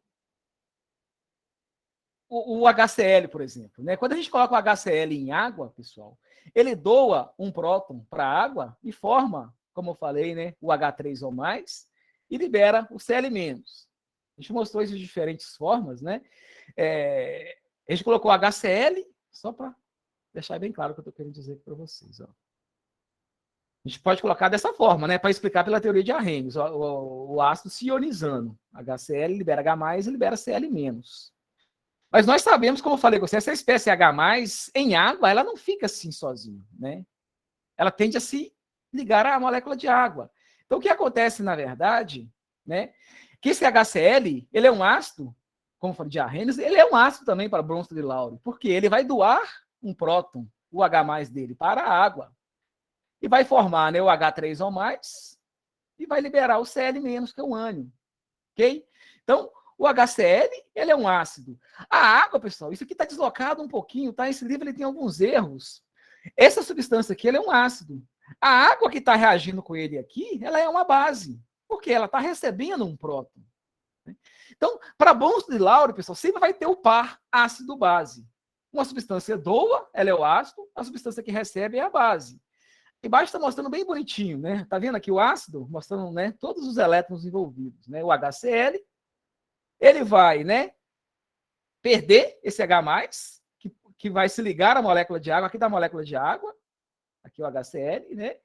o HCl, por exemplo. Né? Quando a gente coloca o HCl em água, pessoal, ele doa um próton para a água e forma, como eu falei, né, o H3 ou mais, e libera o Cl-. A gente mostrou isso de diferentes formas, né? A gente colocou HCl, só para deixar bem claro o que eu estou querendo dizer aqui para vocês. Ó. A gente pode colocar dessa forma, né, para explicar pela teoria de Arrhenius, o ácido se ionizando. HCl libera H+, e libera Cl-. Mas nós sabemos, como eu falei com você, essa espécie H+, em água, ela não fica assim sozinha, né? ela tende a se ligar à molécula de água. Então, o que acontece, na verdade, né, que esse HCl, ele é um ácido, como eu falei de Arrhenius, ele é um ácido também para Bronsted e Lowry, porque ele vai doar um próton, o H+ dele, para a água, e vai formar, né, o H3O+, e vai liberar o Cl-, que é o ânion, ok? Então, o HCl, ele é um ácido. A água, pessoal, isso aqui está deslocado um pouquinho, tá? Esse livro ele tem alguns erros. Essa substância aqui, ele é um ácido. A água que está reagindo com ele aqui, ela é uma base, porque ela está recebendo um próton. Então, para Bronsted e Lowry, pessoal, sempre vai ter o par ácido-base. Uma substância doa, ela é o ácido, a substância que recebe é a base. Embaixo está mostrando bem bonitinho, né? Tá vendo aqui o ácido? Mostrando, né, todos os elétrons envolvidos, né? O HCl, ele vai, né, perder esse H+, que vai se ligar à molécula de água, aqui da molécula de água, aqui o HCl, né?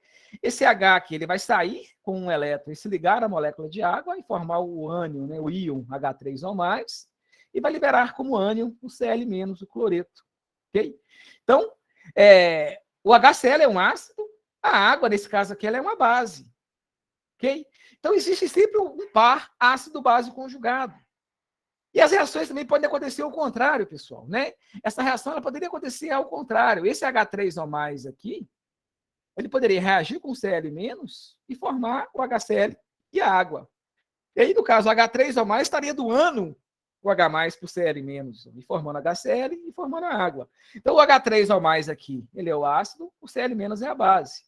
Esse H aqui, ele vai sair com um elétron e se ligar à molécula de água e formar o ânion, né, o íon H3O+, e vai liberar como ânion o Cl-, o cloreto, ok? Então, o HCl é um ácido, a água, nesse caso aqui, ela é uma base, ok? Então, existe sempre um par ácido-base conjugado. E as reações também podem acontecer ao contrário, pessoal, né? Essa reação ela poderia acontecer ao contrário. Esse H3O+ aqui, ele poderia reagir com o Cl- e formar o HCl e a água. E aí, no caso, o H3O+ estaria doando o H+ para o Cl-, e formando HCl e formando a água. Então, o H3O+ aqui, ele é o ácido, o Cl- é a base.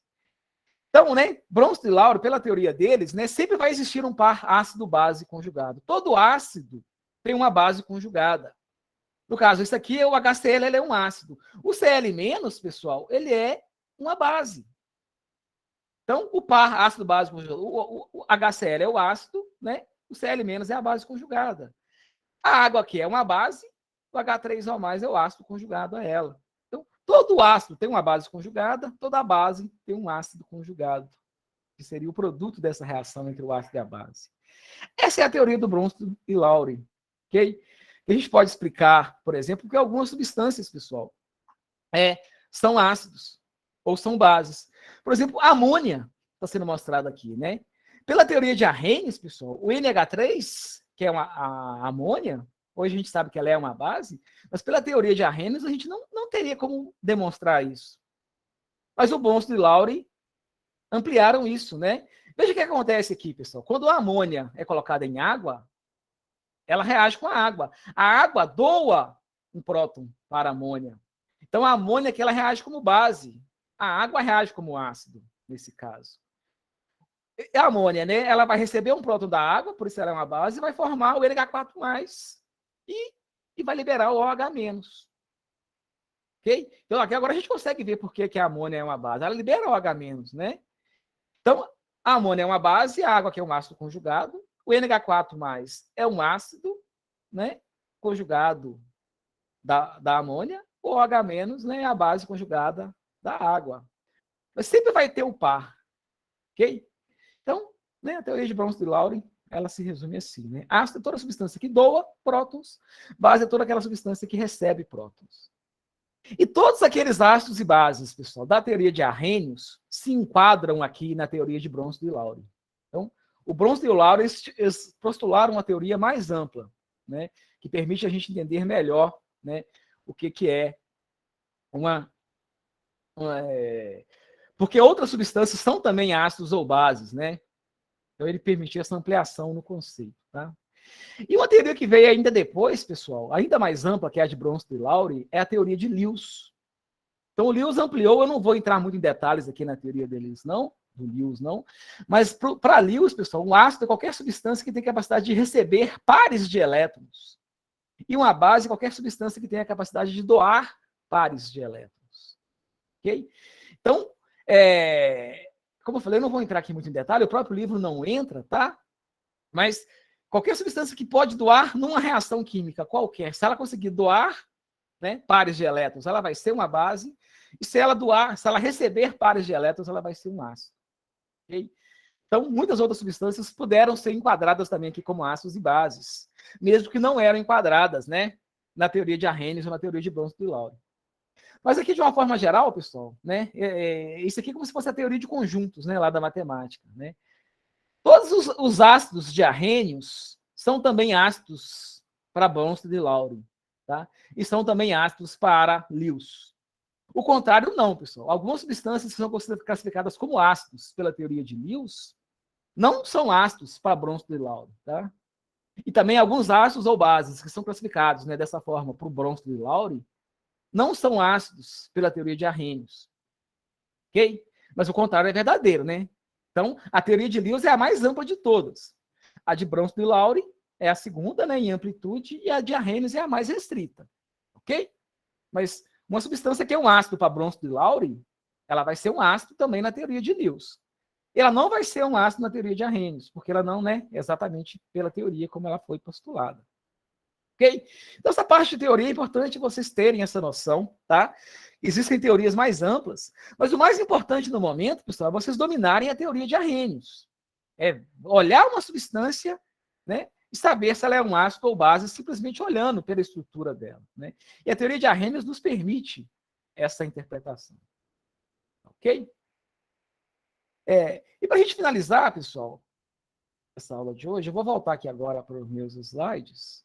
Então, né, Bronsted e Lowry, pela teoria deles, né, sempre vai existir um par ácido-base conjugado. Todo ácido tem uma base conjugada. No caso, esse aqui, o HCl, ele é um ácido. O Cl-, pessoal, ele é uma base. Então, o par ácido-base conjugado, o HCl é o ácido, né? O Cl- é a base conjugada. A água aqui é uma base, o H3O+ é o ácido conjugado a ela. Então, todo ácido tem uma base conjugada, toda base tem um ácido conjugado, que seria o produto dessa reação entre o ácido e a base. Essa é a teoria do Bronsted e Lowry, ok? A gente pode explicar, por exemplo, que algumas substâncias, pessoal, são ácidos ou são bases. Por exemplo, a amônia está sendo mostrada aqui, né? Pela teoria de Arrhenius, pessoal, o NH3, que é a amônia, hoje a gente sabe que ela é uma base, mas pela teoria de Arrhenius a gente não teria como demonstrar isso. Mas o Bronsted e Lowry ampliaram isso, né? Veja o que acontece aqui, pessoal. Quando a amônia é colocada em água, ela reage com a água. A água doa um próton para a amônia. Então, a amônia que ela reage como base. A água reage como ácido, nesse caso. A amônia, né? Ela vai receber um próton da água, por isso ela é uma base, e vai formar o NH4+, e vai liberar o OH-. Ok? Então, aqui agora a gente consegue ver por que a amônia é uma base. Ela libera o OH-, né? Então, a amônia é uma base, a água que é um ácido conjugado, o NH4+ é um ácido, né, conjugado da amônia, o OH-, né, é a base conjugada da água. Mas sempre vai ter o par, ok? Então, né, a teoria de Bronsted e Lowry, ela se resume assim, né? Ácido é toda substância que doa prótons, base é toda aquela substância que recebe prótons. E todos aqueles ácidos e bases, pessoal, da teoria de Arrhenius, se enquadram aqui na teoria de Bronsted e Lowry. Então, o Bronsted e o Lowry eles postularam uma teoria mais ampla, né, que permite a gente entender melhor, né, o que é porque outras substâncias são também ácidos ou bases, né? Então, ele permitiu essa ampliação no conceito, tá? E uma teoria que veio ainda depois, pessoal, ainda mais ampla que a de Bronsted e Lowry, é a teoria de Lewis. Então, o Lewis ampliou, eu não vou entrar muito em detalhes aqui na teoria deles, não, do Lewis, não, mas para Lewis, pessoal, um ácido é qualquer substância que tem capacidade de receber pares de elétrons. E uma base é qualquer substância que tenha a capacidade de doar pares de elétrons. Ok? Então, como eu falei, eu não vou entrar aqui muito em detalhe, o próprio livro não entra, tá? Mas qualquer substância que pode doar numa reação química qualquer, se ela conseguir doar, né, pares de elétrons, ela vai ser uma base, e se ela receber pares de elétrons, ela vai ser um ácido. Okay? Então, muitas outras substâncias puderam ser enquadradas também aqui como ácidos e bases, mesmo que não eram enquadradas, né, na teoria de Arrhenius ou na teoria de Bronsted e Lowry. Mas aqui, de uma forma geral, pessoal, né, isso aqui é como se fosse a teoria de conjuntos, né, lá da matemática, né? Todos os ácidos diarrênios são também ácidos para Bronsted e Lowry, tá? E são também ácidos para Lewis. O contrário, não, pessoal. Algumas substâncias que são classificadas como ácidos pela teoria de Lewis não são ácidos para Bronsted e Lowry, tá? E também alguns ácidos ou bases que são classificados, né, dessa forma para o Bronsted e Lowry não são ácidos pela teoria de Arrhenius. Ok? Mas o contrário é verdadeiro, né? Então, a teoria de Lewis é a mais ampla de todas. A de Bronsted e Lowry é a segunda, né, em amplitude, e a de Arrhenius é a mais restrita. Ok? Mas uma substância que é um ácido para Bronsted e Lowry, ela vai ser um ácido também na teoria de Lewis. Ela não vai ser um ácido na teoria de Arrhenius, porque ela não é exatamente pela teoria como ela foi postulada. Ok? Então, essa parte de teoria é importante vocês terem essa noção, tá? Existem teorias mais amplas, mas o mais importante no momento, pessoal, é vocês dominarem a teoria de Arrhenius. É olhar uma substância, né, e saber se ela é um ácido ou base, simplesmente olhando pela estrutura dela, né? E a teoria de Arrhenius nos permite essa interpretação. Ok? E para a gente finalizar, pessoal, essa aula de hoje, eu vou voltar aqui agora para os meus slides.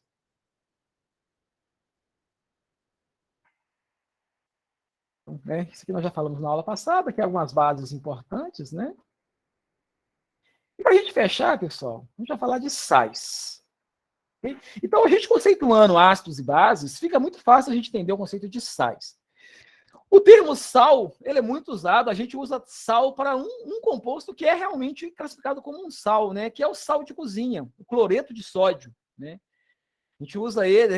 Né? Isso aqui nós já falamos na aula passada, que é algumas bases importantes, né? E para a gente fechar, pessoal, vamos já falar de sais. Okay? Então, a gente conceituando ácidos e bases, fica muito fácil a gente entender o conceito de sais. O termo sal, ele é muito usado, a gente usa sal para um composto que é realmente classificado como um sal, né? Que é o sal de cozinha, o cloreto de sódio, né? A gente usa ele,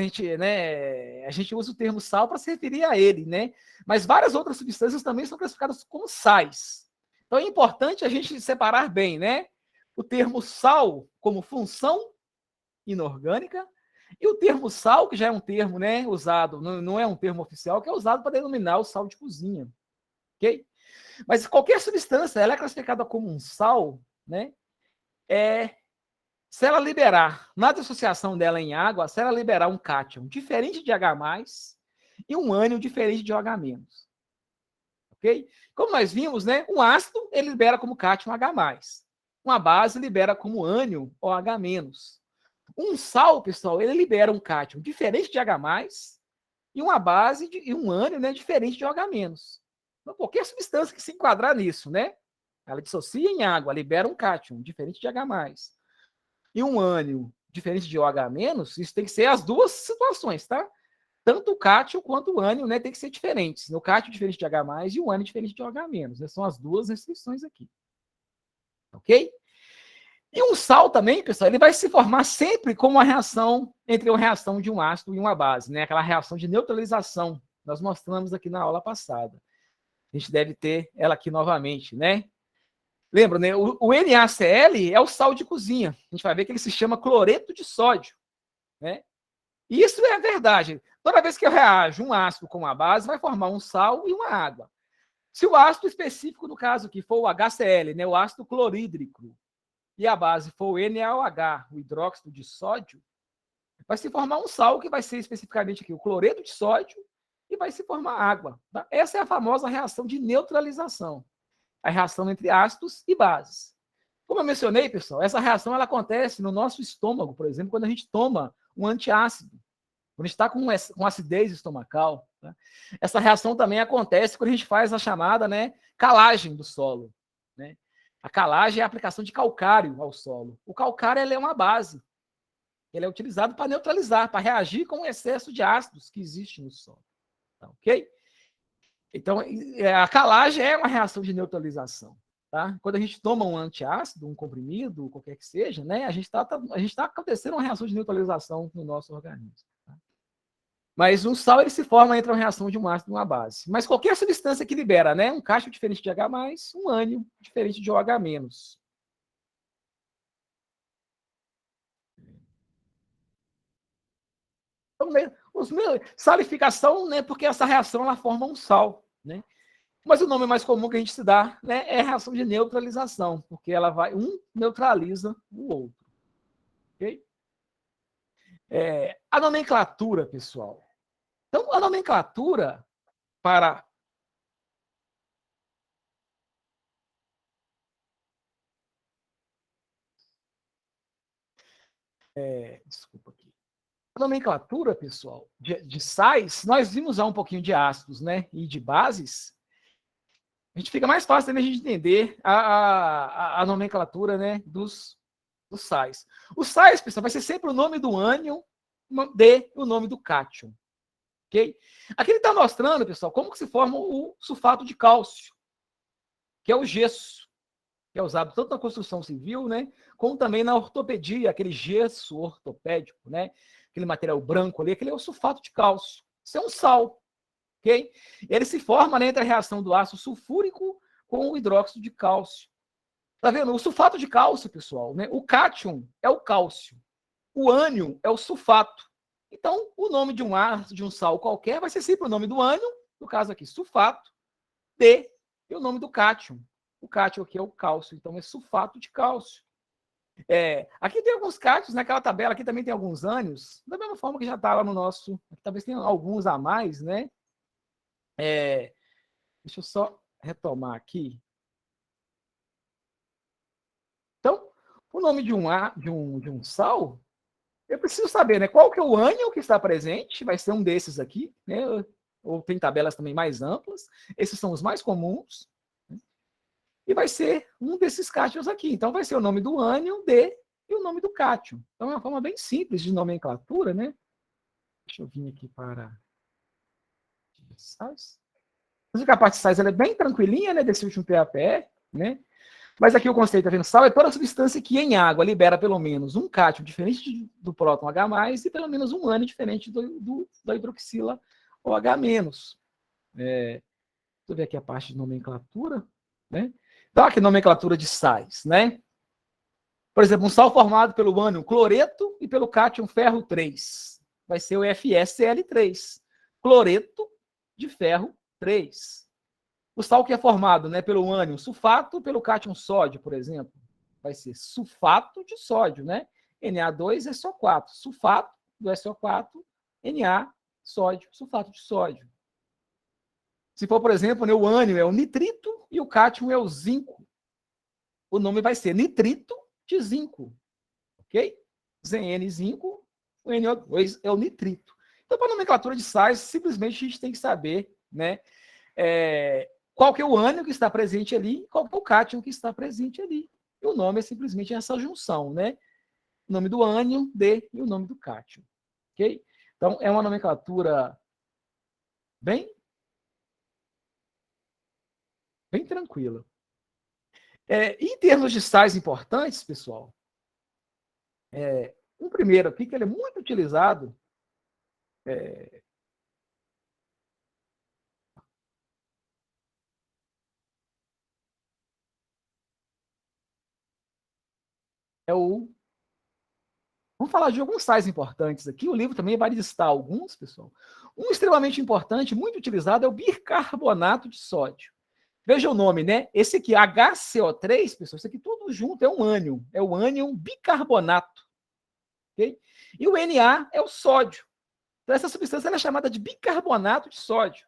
a gente usa o termo sal para se referir a ele, né? Mas várias outras substâncias também são classificadas como sais. Então é importante a gente separar bem, né? O termo sal como função inorgânica e o termo sal, que já é um termo, né, usado, não é um termo oficial, que é usado para denominar o sal de cozinha, ok? Mas qualquer substância, ela é classificada como um sal, né? Se ela liberar, na dissociação dela em água, se ela liberar um cátion diferente de H+, e um ânion diferente de OH-. Ok? Como nós vimos, né, um ácido, ele libera como cátion H+. Uma base libera como ânion OH-. Um sal, pessoal, ele libera um cátion diferente de H+, e uma base e um ânion, né, diferente de OH-. Então, qualquer substância que se enquadrar nisso, né, ela dissocia em água, libera um cátion diferente de H+, e um ânion diferente de OH-, isso tem que ser as duas situações, tá? Tanto o cátion quanto o ânion, né, tem que ser diferentes. O cátion diferente de H+, e o ânion diferente de OH-. Né? São as duas restrições aqui. Ok? E um sal também, pessoal, ele vai se formar sempre como uma reação entre uma reação de um ácido e uma base, né? Aquela reação de neutralização. Nós mostramos aqui na aula passada. A gente deve ter ela aqui novamente, né? Lembra, né? O NaCl é o sal de cozinha. A gente vai ver que ele se chama cloreto de sódio, né? E isso é verdade. Toda vez que eu reajo um ácido com uma base, vai formar um sal e uma água. Se o ácido específico, no caso aqui, for o HCl, né, o ácido clorídrico, e a base for o NaOH, o hidróxido de sódio, vai se formar um sal que vai ser especificamente aqui o cloreto de sódio e vai se formar água. Tá? Essa é a famosa reação de neutralização. A reação entre ácidos e bases. Como eu mencionei, pessoal, essa reação ela acontece no nosso estômago, por exemplo, quando a gente toma um antiácido, quando a gente está com acidez estomacal. Tá? Essa reação também acontece quando a gente faz a chamada, né, calagem do solo. Né? A calagem é a aplicação de calcário ao solo. O calcário ele é uma base. Ele é utilizado para neutralizar, para reagir com o excesso de ácidos que existe no solo. Tá, ok? Então, a calagem é uma reação de neutralização. Tá? Quando a gente toma um antiácido, um comprimido, qualquer que seja, né, a gente está acontecendo uma reação de neutralização no nosso organismo. Tá? Mas um sal ele se forma entre uma reação de um ácido e uma base. Mas qualquer substância que libera, né, um cátion diferente de H+, um ânion diferente de OH-. Então, salificação, né, porque essa reação ela forma um sal, né? Mas o nome mais comum que a gente se dá, né, é a reação de neutralização, porque ela vai neutraliza o outro. Ok? A nomenclatura, pessoal. Então, a nomenclatura para desculpa aqui. A nomenclatura, pessoal, de sais, nós vimos já um pouquinho de ácidos, né, e de bases. A gente fica mais fácil também a gente entender a nomenclatura, né, dos sais. Os sais, pessoal, vai ser sempre o nome do ânion e o nome do cátion. Ok? Aqui ele está mostrando, pessoal, como que se forma o sulfato de cálcio, que é o gesso, que é usado tanto na construção civil, né, como também na ortopedia, aquele gesso ortopédico, né, aquele material branco ali, aquele é o sulfato de cálcio. Isso é um sal, ok? Ele se forma, né, entre a reação do ácido sulfúrico com o hidróxido de cálcio. Tá vendo? O sulfato de cálcio, pessoal, né, o cátion é o cálcio, o ânion é o sulfato. Então, o nome de um ácido, de um sal qualquer, vai ser sempre o nome do ânion, no caso aqui, sulfato, e o nome do cátion. O cátion aqui é o cálcio, então é sulfato de cálcio. Aqui tem alguns cátions, naquela tabela aqui também tem alguns ânions, da mesma forma que já está lá no nosso, talvez tenha alguns a mais, né? Deixa eu só retomar aqui. Então, o nome de um sal, eu preciso saber, né? Qual que é o ânion que está presente, vai ser um desses aqui, né? Ou tem tabelas também mais amplas, esses são os mais comuns, né? E vai ser um desses cátions aqui. Então, vai ser o nome do ânion, e o nome do cátion. Então, é uma forma bem simples de nomenclatura, né? Deixa eu vir aqui para sais. A parte de sais ela é bem tranquilinha, né? Desse último PAPE, né? Mas aqui o conceito, tá vendo? Sal é toda substância que em água libera pelo menos um cátion diferente do próton H+, e pelo menos um ânion diferente da hidroxila OH-. Deixa eu ver aqui a parte de nomenclatura, né? Então, aqui nomenclatura de sais, né? Por exemplo, um sal formado pelo ânion cloreto e pelo cátion ferro 3. Vai ser o FeSL3. Cloreto de ferro 3. O sal que é formado, né, pelo ânion sulfato, pelo cátion sódio, por exemplo, vai ser sulfato de sódio, né? Na2SO4. Sulfato do SO4, Na, sódio, sulfato de sódio. Se for, por exemplo, né, o ânion é o nitrito e o cátion é o zinco. O nome vai ser nitrito de zinco. Ok? Zn zinco, o NO2 é o nitrito. Então, para a nomenclatura de sais, simplesmente a gente tem que saber, né? Qual que é o ânion que está presente ali, qual que é o cátion que está presente ali. E o nome é simplesmente essa junção, né? O nome do ânion, e o nome do cátion. Ok? Então, é uma nomenclatura bem tranquila. Em termos de sais importantes, pessoal, um primeiro aqui, que ele é muito utilizado, Vamos falar de alguns sais importantes aqui. O livro também vai listar alguns, pessoal. Um extremamente importante, muito utilizado, é o bicarbonato de sódio. Veja o nome, né? Esse aqui, HCO3, pessoal, isso aqui tudo junto é um ânion. É o ânion bicarbonato. Okay? E o Na é o sódio. Então, essa substância é chamada de bicarbonato de sódio.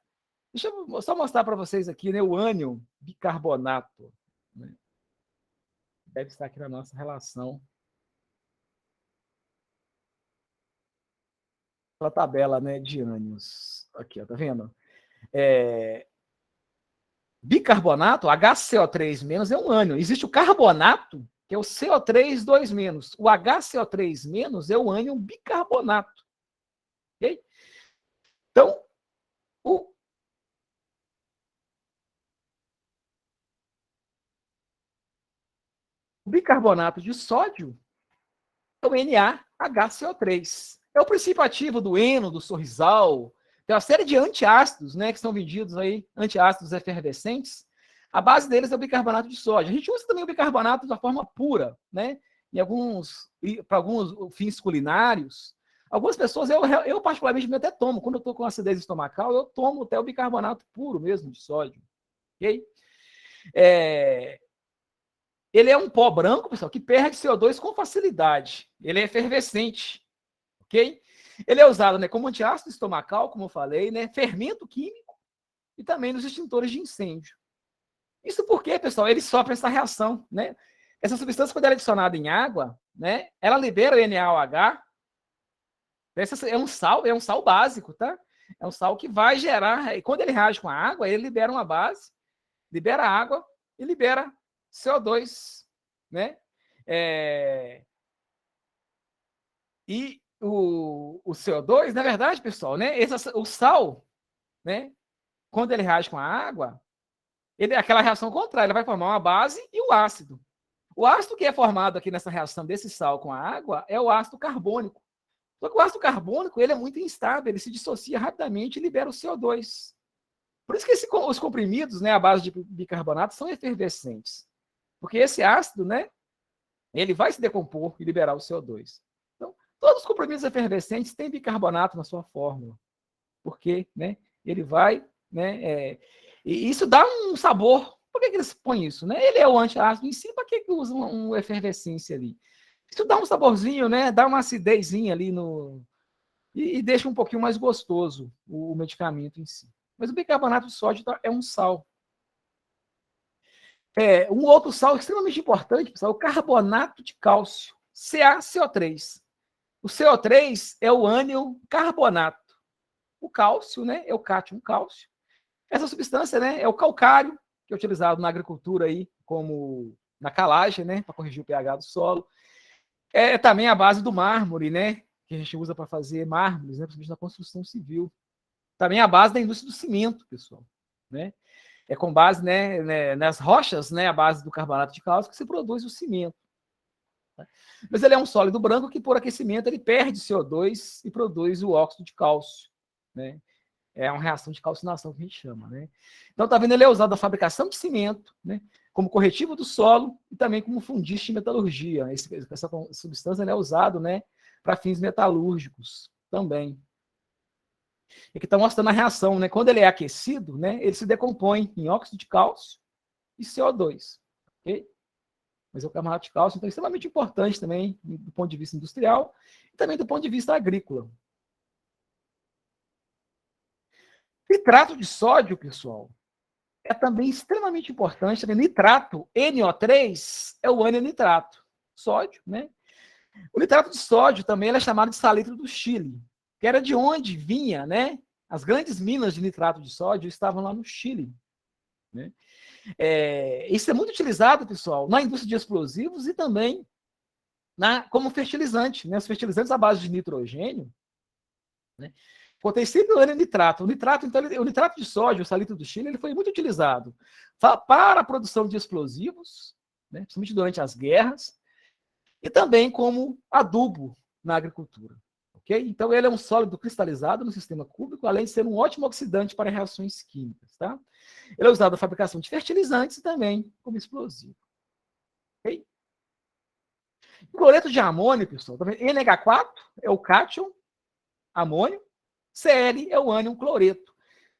Deixa eu só mostrar para vocês aqui, né? O ânion bicarbonato. Né? Deve estar aqui na nossa relação. Aquela tabela, né, de ânions. Aqui, ó, tá vendo? Bicarbonato, HCO3- é um ânion. Existe o carbonato, que é o CO3-2-. O HCO3- é o ânion bicarbonato. Ok? Então, o bicarbonato de sódio é o NaHCO3. É o princípio ativo do heno, do sorrisal. Tem uma série de antiácidos, né, que são vendidos aí, antiácidos efervescentes. A base deles é o bicarbonato de sódio. A gente usa também o bicarbonato da forma pura, né? Para alguns fins culinários. Algumas pessoas, eu particularmente até tomo. Quando eu estou com acidez estomacal, eu tomo até o bicarbonato puro mesmo de sódio. Ok? Ele é um pó branco, pessoal, que perde CO2 com facilidade. Ele é efervescente. Ok? Ele é usado, né, como antiácido estomacal, como eu falei, né? Fermento químico e também nos extintores de incêndio. Isso porque, pessoal, eles sofrem essa reação, né? Essa substância, quando ela é adicionada em água, né, ela libera o NaOH. É um sal básico, tá? É um sal que vai gerar, e quando ele reage com a água, ele libera uma base, libera água e libera CO2, né? E o CO2, na verdade, pessoal, né? O sal, né? Quando ele reage com a água, aquela reação contrária, ele vai formar uma base e o ácido. O ácido que é formado aqui nessa reação desse sal com a água é o ácido carbônico. Só que o ácido carbônico ele é muito instável, ele se dissocia rapidamente e libera o CO2. Por isso que os comprimidos, né, à base de bicarbonato, são efervescentes. Porque esse ácido, né, ele vai se decompor e liberar o CO2. Então, todos os comprimidos efervescentes têm bicarbonato na sua fórmula. Porque, né, ele vai, né, e isso dá um sabor. Por que eles põem isso, né? Ele é o antiácido em si, para que usam uma efervescência ali? Isso dá um saborzinho, né? Dá uma acidezinha ali e deixa um pouquinho mais gostoso o medicamento em si. Mas o bicarbonato de sódio é um sal. Um outro sal extremamente importante, pessoal, é o carbonato de cálcio, CaCO3. O CO3 é o ânion carbonato. O cálcio, né, é o cátion cálcio. Essa substância, né, é o calcário, que é utilizado na agricultura aí, como na calagem, né, para corrigir o pH do solo. É também a base do mármore, né, que a gente usa para fazer mármores, né, principalmente na construção civil. Também a base da indústria do cimento, pessoal, né? É com base, né, nas rochas, né, a base do carbonato de cálcio, que se produz o cimento. Tá? Mas ele é um sólido branco que, por aquecimento, ele perde CO2 e produz o óxido de cálcio, né? É uma reação de calcinação que a gente chama, né? Então, tá vendo, ele é usado na fabricação de cimento, né, como corretivo do solo e também como fungista em metalurgia. Essa substância é usada, né, para fins metalúrgicos também. Aqui está mostrando a reação, né? Quando ele é aquecido, né, ele se decompõe em óxido de cálcio e CO2. Okay? Mas o carbonato de cálcio então, é extremamente importante também do ponto de vista industrial e também do ponto de vista agrícola. Nitrato de sódio, pessoal, é também extremamente importante. Também. Nitrato, NO3, é o ânion nitrato. Sódio, né? O nitrato de sódio também é chamado de salitre do Chile, que era de onde vinha, né? As grandes minas de nitrato de sódio estavam lá no Chile. Né? Isso é muito utilizado, pessoal, na indústria de explosivos e também como fertilizante. Né? Os fertilizantes à base de nitrogênio, né? Contém sempre o nitrato. O nitrato, então, o nitrato de sódio, o salitre do Chile, ele foi muito utilizado para a produção de explosivos, né? Principalmente durante as guerras, e também como adubo na agricultura. Okay? Então, ele é um sólido cristalizado no sistema cúbico, além de ser um ótimo oxidante para reações químicas. Tá? Ele é usado na fabricação de fertilizantes e também como explosivo. Okay? O cloreto de amônio, pessoal, NH4 é o cátion, amônio, Cl é o ânion cloreto.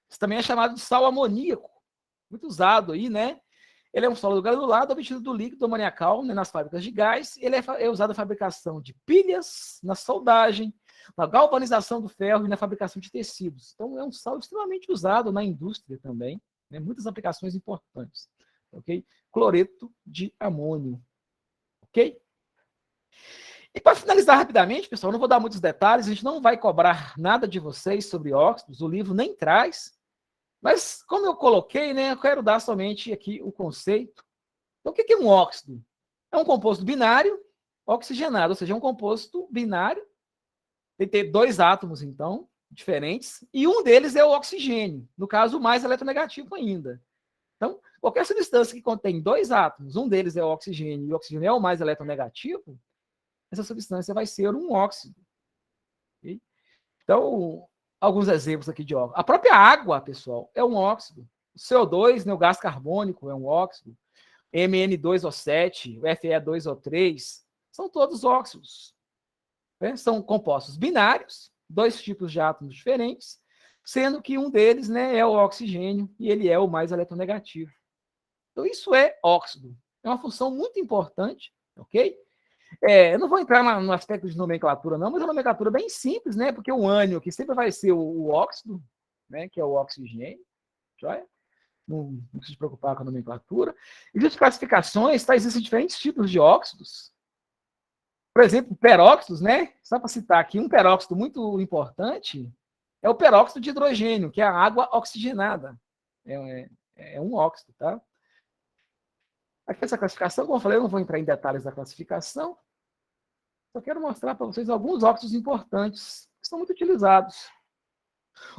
Isso também é chamado de sal amoníaco, muito usado aí, né? Ele é um sólido granulado obtido do líquido amoniacal, né, nas fábricas de gás. Ele é usado na fabricação de pilhas, na soldagem, na galvanização do ferro e na fabricação de tecidos. Então, é um sal extremamente usado na indústria também, né? Muitas aplicações importantes. Ok? Cloreto de amônio. Ok? E para finalizar rapidamente, pessoal, não vou dar muitos detalhes, a gente não vai cobrar nada de vocês sobre óxidos, o livro nem traz, mas como eu coloquei, né, eu quero dar somente aqui o conceito. Então, o que é um óxido? É um composto binário oxigenado, ou seja, é um composto binário, tem que ter dois átomos, então, diferentes, e um deles é o oxigênio, no caso, o mais eletronegativo ainda. Então, qualquer substância que contém dois átomos, um deles é o oxigênio, e o oxigênio é o mais eletronegativo, essa substância vai ser um óxido. Okay? Então, alguns exemplos aqui de óxido. A própria água, pessoal, é um óxido. O CO2, né, o gás carbônico, é um óxido. MN2O7, o Fe2O3, são todos óxidos. Né? São compostos binários, dois tipos de átomos diferentes, sendo que um deles, né, é o oxigênio e ele é o mais eletronegativo. Então, isso é óxido. É uma função muito importante, ok? Eu não vou entrar no aspecto de nomenclatura, não, mas é uma nomenclatura bem simples, né? Porque o ânion, que sempre vai ser o óxido, né? Que é o oxigênio. Joia? Não precisa se preocupar com a nomenclatura. Existem classificações, tá? Existem diferentes tipos de óxidos. Por exemplo, peróxidos, né? Só para citar aqui, um peróxido muito importante é o peróxido de hidrogênio, que é a água oxigenada. É um óxido, tá? Aqui essa classificação, como eu falei, eu não vou entrar em detalhes da classificação, só quero mostrar para vocês alguns óxidos importantes que são muito utilizados.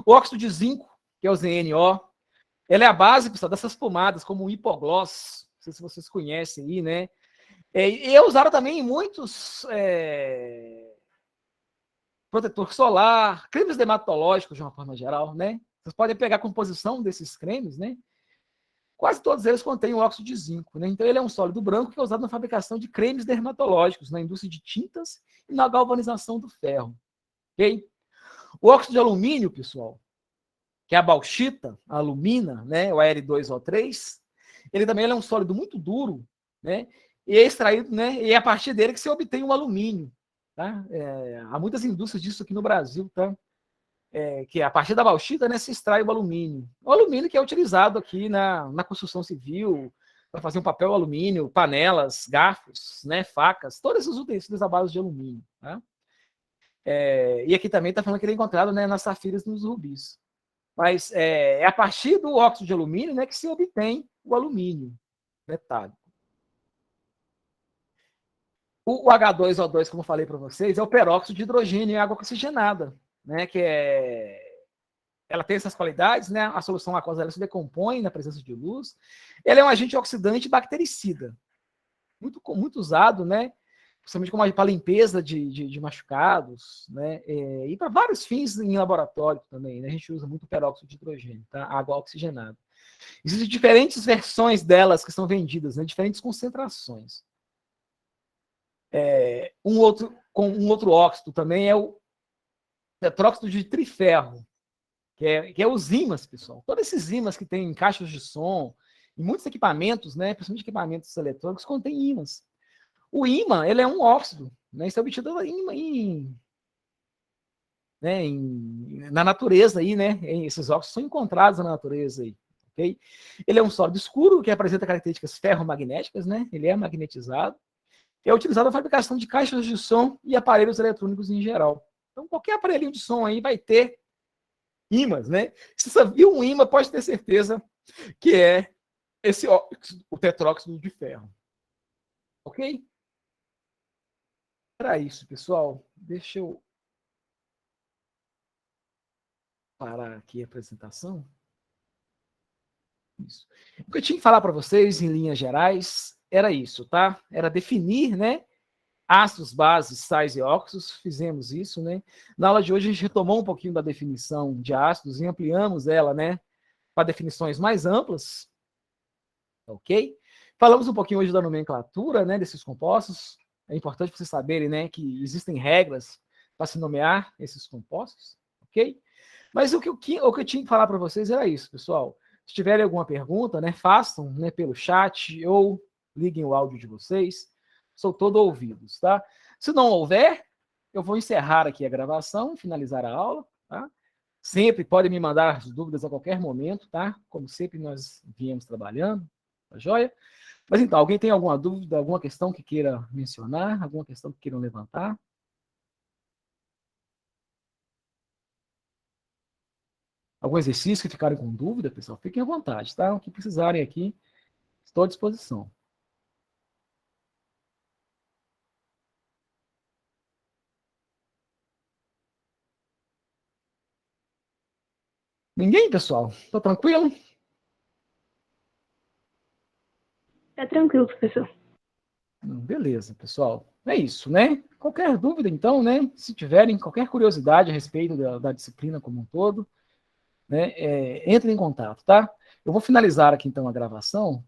O óxido de zinco, que é o ZNO, ele é a base, pessoal, dessas pomadas, como o hipogloss, não sei se vocês conhecem aí, né? E é usado também em muitos protetor solar, cremes dermatológicos, de uma forma geral, né? Vocês podem pegar a composição desses cremes, né? Quase todos eles contêm o óxido de zinco, né? Então ele é um sólido branco que é usado na fabricação de cremes dermatológicos, na indústria de tintas e na galvanização do ferro. Ok? O óxido de alumínio, pessoal, que é a bauxita, a alumina, né? O Al2O3, ele também é um sólido muito duro, né? E é extraído, né? E é a partir dele que se obtém o alumínio. Tá? Há muitas indústrias disso aqui no Brasil, tá? Que a partir da bauxita, né, se extrai o alumínio. O alumínio que é utilizado aqui na construção civil, para fazer um papel alumínio, panelas, garfos, né, facas, todos esses utensílios à base de alumínio. Tá? E aqui também está falando que ele é encontrado, né, nas safiras e nos rubis. Mas é a partir do óxido de alumínio, né, que se obtém o alumínio metálico. O H2O2, como eu falei para vocês, é o peróxido de hidrogênio e água oxigenada, né, ela tem essas qualidades, né, a solução aquosa ela se decompõe na presença de luz, ele é um agente oxidante e bactericida, muito usado, né, principalmente para limpeza de machucados, né, e para vários fins em laboratório também, né, a gente usa muito peróxido de hidrogênio, tá, água oxigenada. Existem diferentes versões delas que são vendidas, né, diferentes concentrações. Um outro óxido também é o tetróxido de triferro, que é os ímãs, pessoal. Todos esses ímãs que tem em caixas de som, em muitos equipamentos, né, principalmente equipamentos eletrônicos, contém ímãs. O ímã, ele é um óxido, né, isso é obtido na natureza aí, né? Esses óxidos são encontrados na natureza aí, ok? Ele é um sólido escuro que apresenta características ferromagnéticas, né? Ele é magnetizado. É utilizado na fabricação de caixas de som e aparelhos eletrônicos em geral. Então, qualquer aparelhinho de som aí vai ter ímãs, né? Se você viu um ímã, pode ter certeza que é esse óxido, o tetróxido de ferro. Ok? Para isso, pessoal, deixa eu parar aqui a apresentação. Isso. O que eu tinha que falar para vocês, em linhas gerais, era isso, tá? Era definir, né? Ácidos, bases, sais e óxidos, fizemos isso, né? Na aula de hoje a gente retomou um pouquinho da definição de ácidos e ampliamos ela, né? Para definições mais amplas, ok? Falamos um pouquinho hoje da nomenclatura, né? Desses compostos. É importante vocês saberem, né? Que existem regras para se nomear esses compostos, ok? Mas o que eu tinha que falar para vocês era isso, pessoal. Se tiverem alguma pergunta, né? Façam, né? Pelo chat ou liguem o áudio de vocês. Sou todo ouvidos, tá? Se não houver, eu vou encerrar aqui a gravação, finalizar a aula, tá? Sempre podem me mandar as dúvidas a qualquer momento, tá? Como sempre nós viemos trabalhando, tá joia? Mas então, alguém tem alguma dúvida, alguma questão que queira mencionar, alguma questão que queiram levantar? Algum exercício que ficarem com dúvida, pessoal, fiquem à vontade, tá? O que precisarem aqui, estou à disposição. Ninguém, pessoal? Tá tranquilo? Tá tranquilo, professor. Beleza, pessoal. É isso, né? Qualquer dúvida, então, né? Se tiverem qualquer curiosidade a respeito da disciplina como um todo, né? Entrem em contato, tá? Eu vou finalizar aqui, então, a gravação.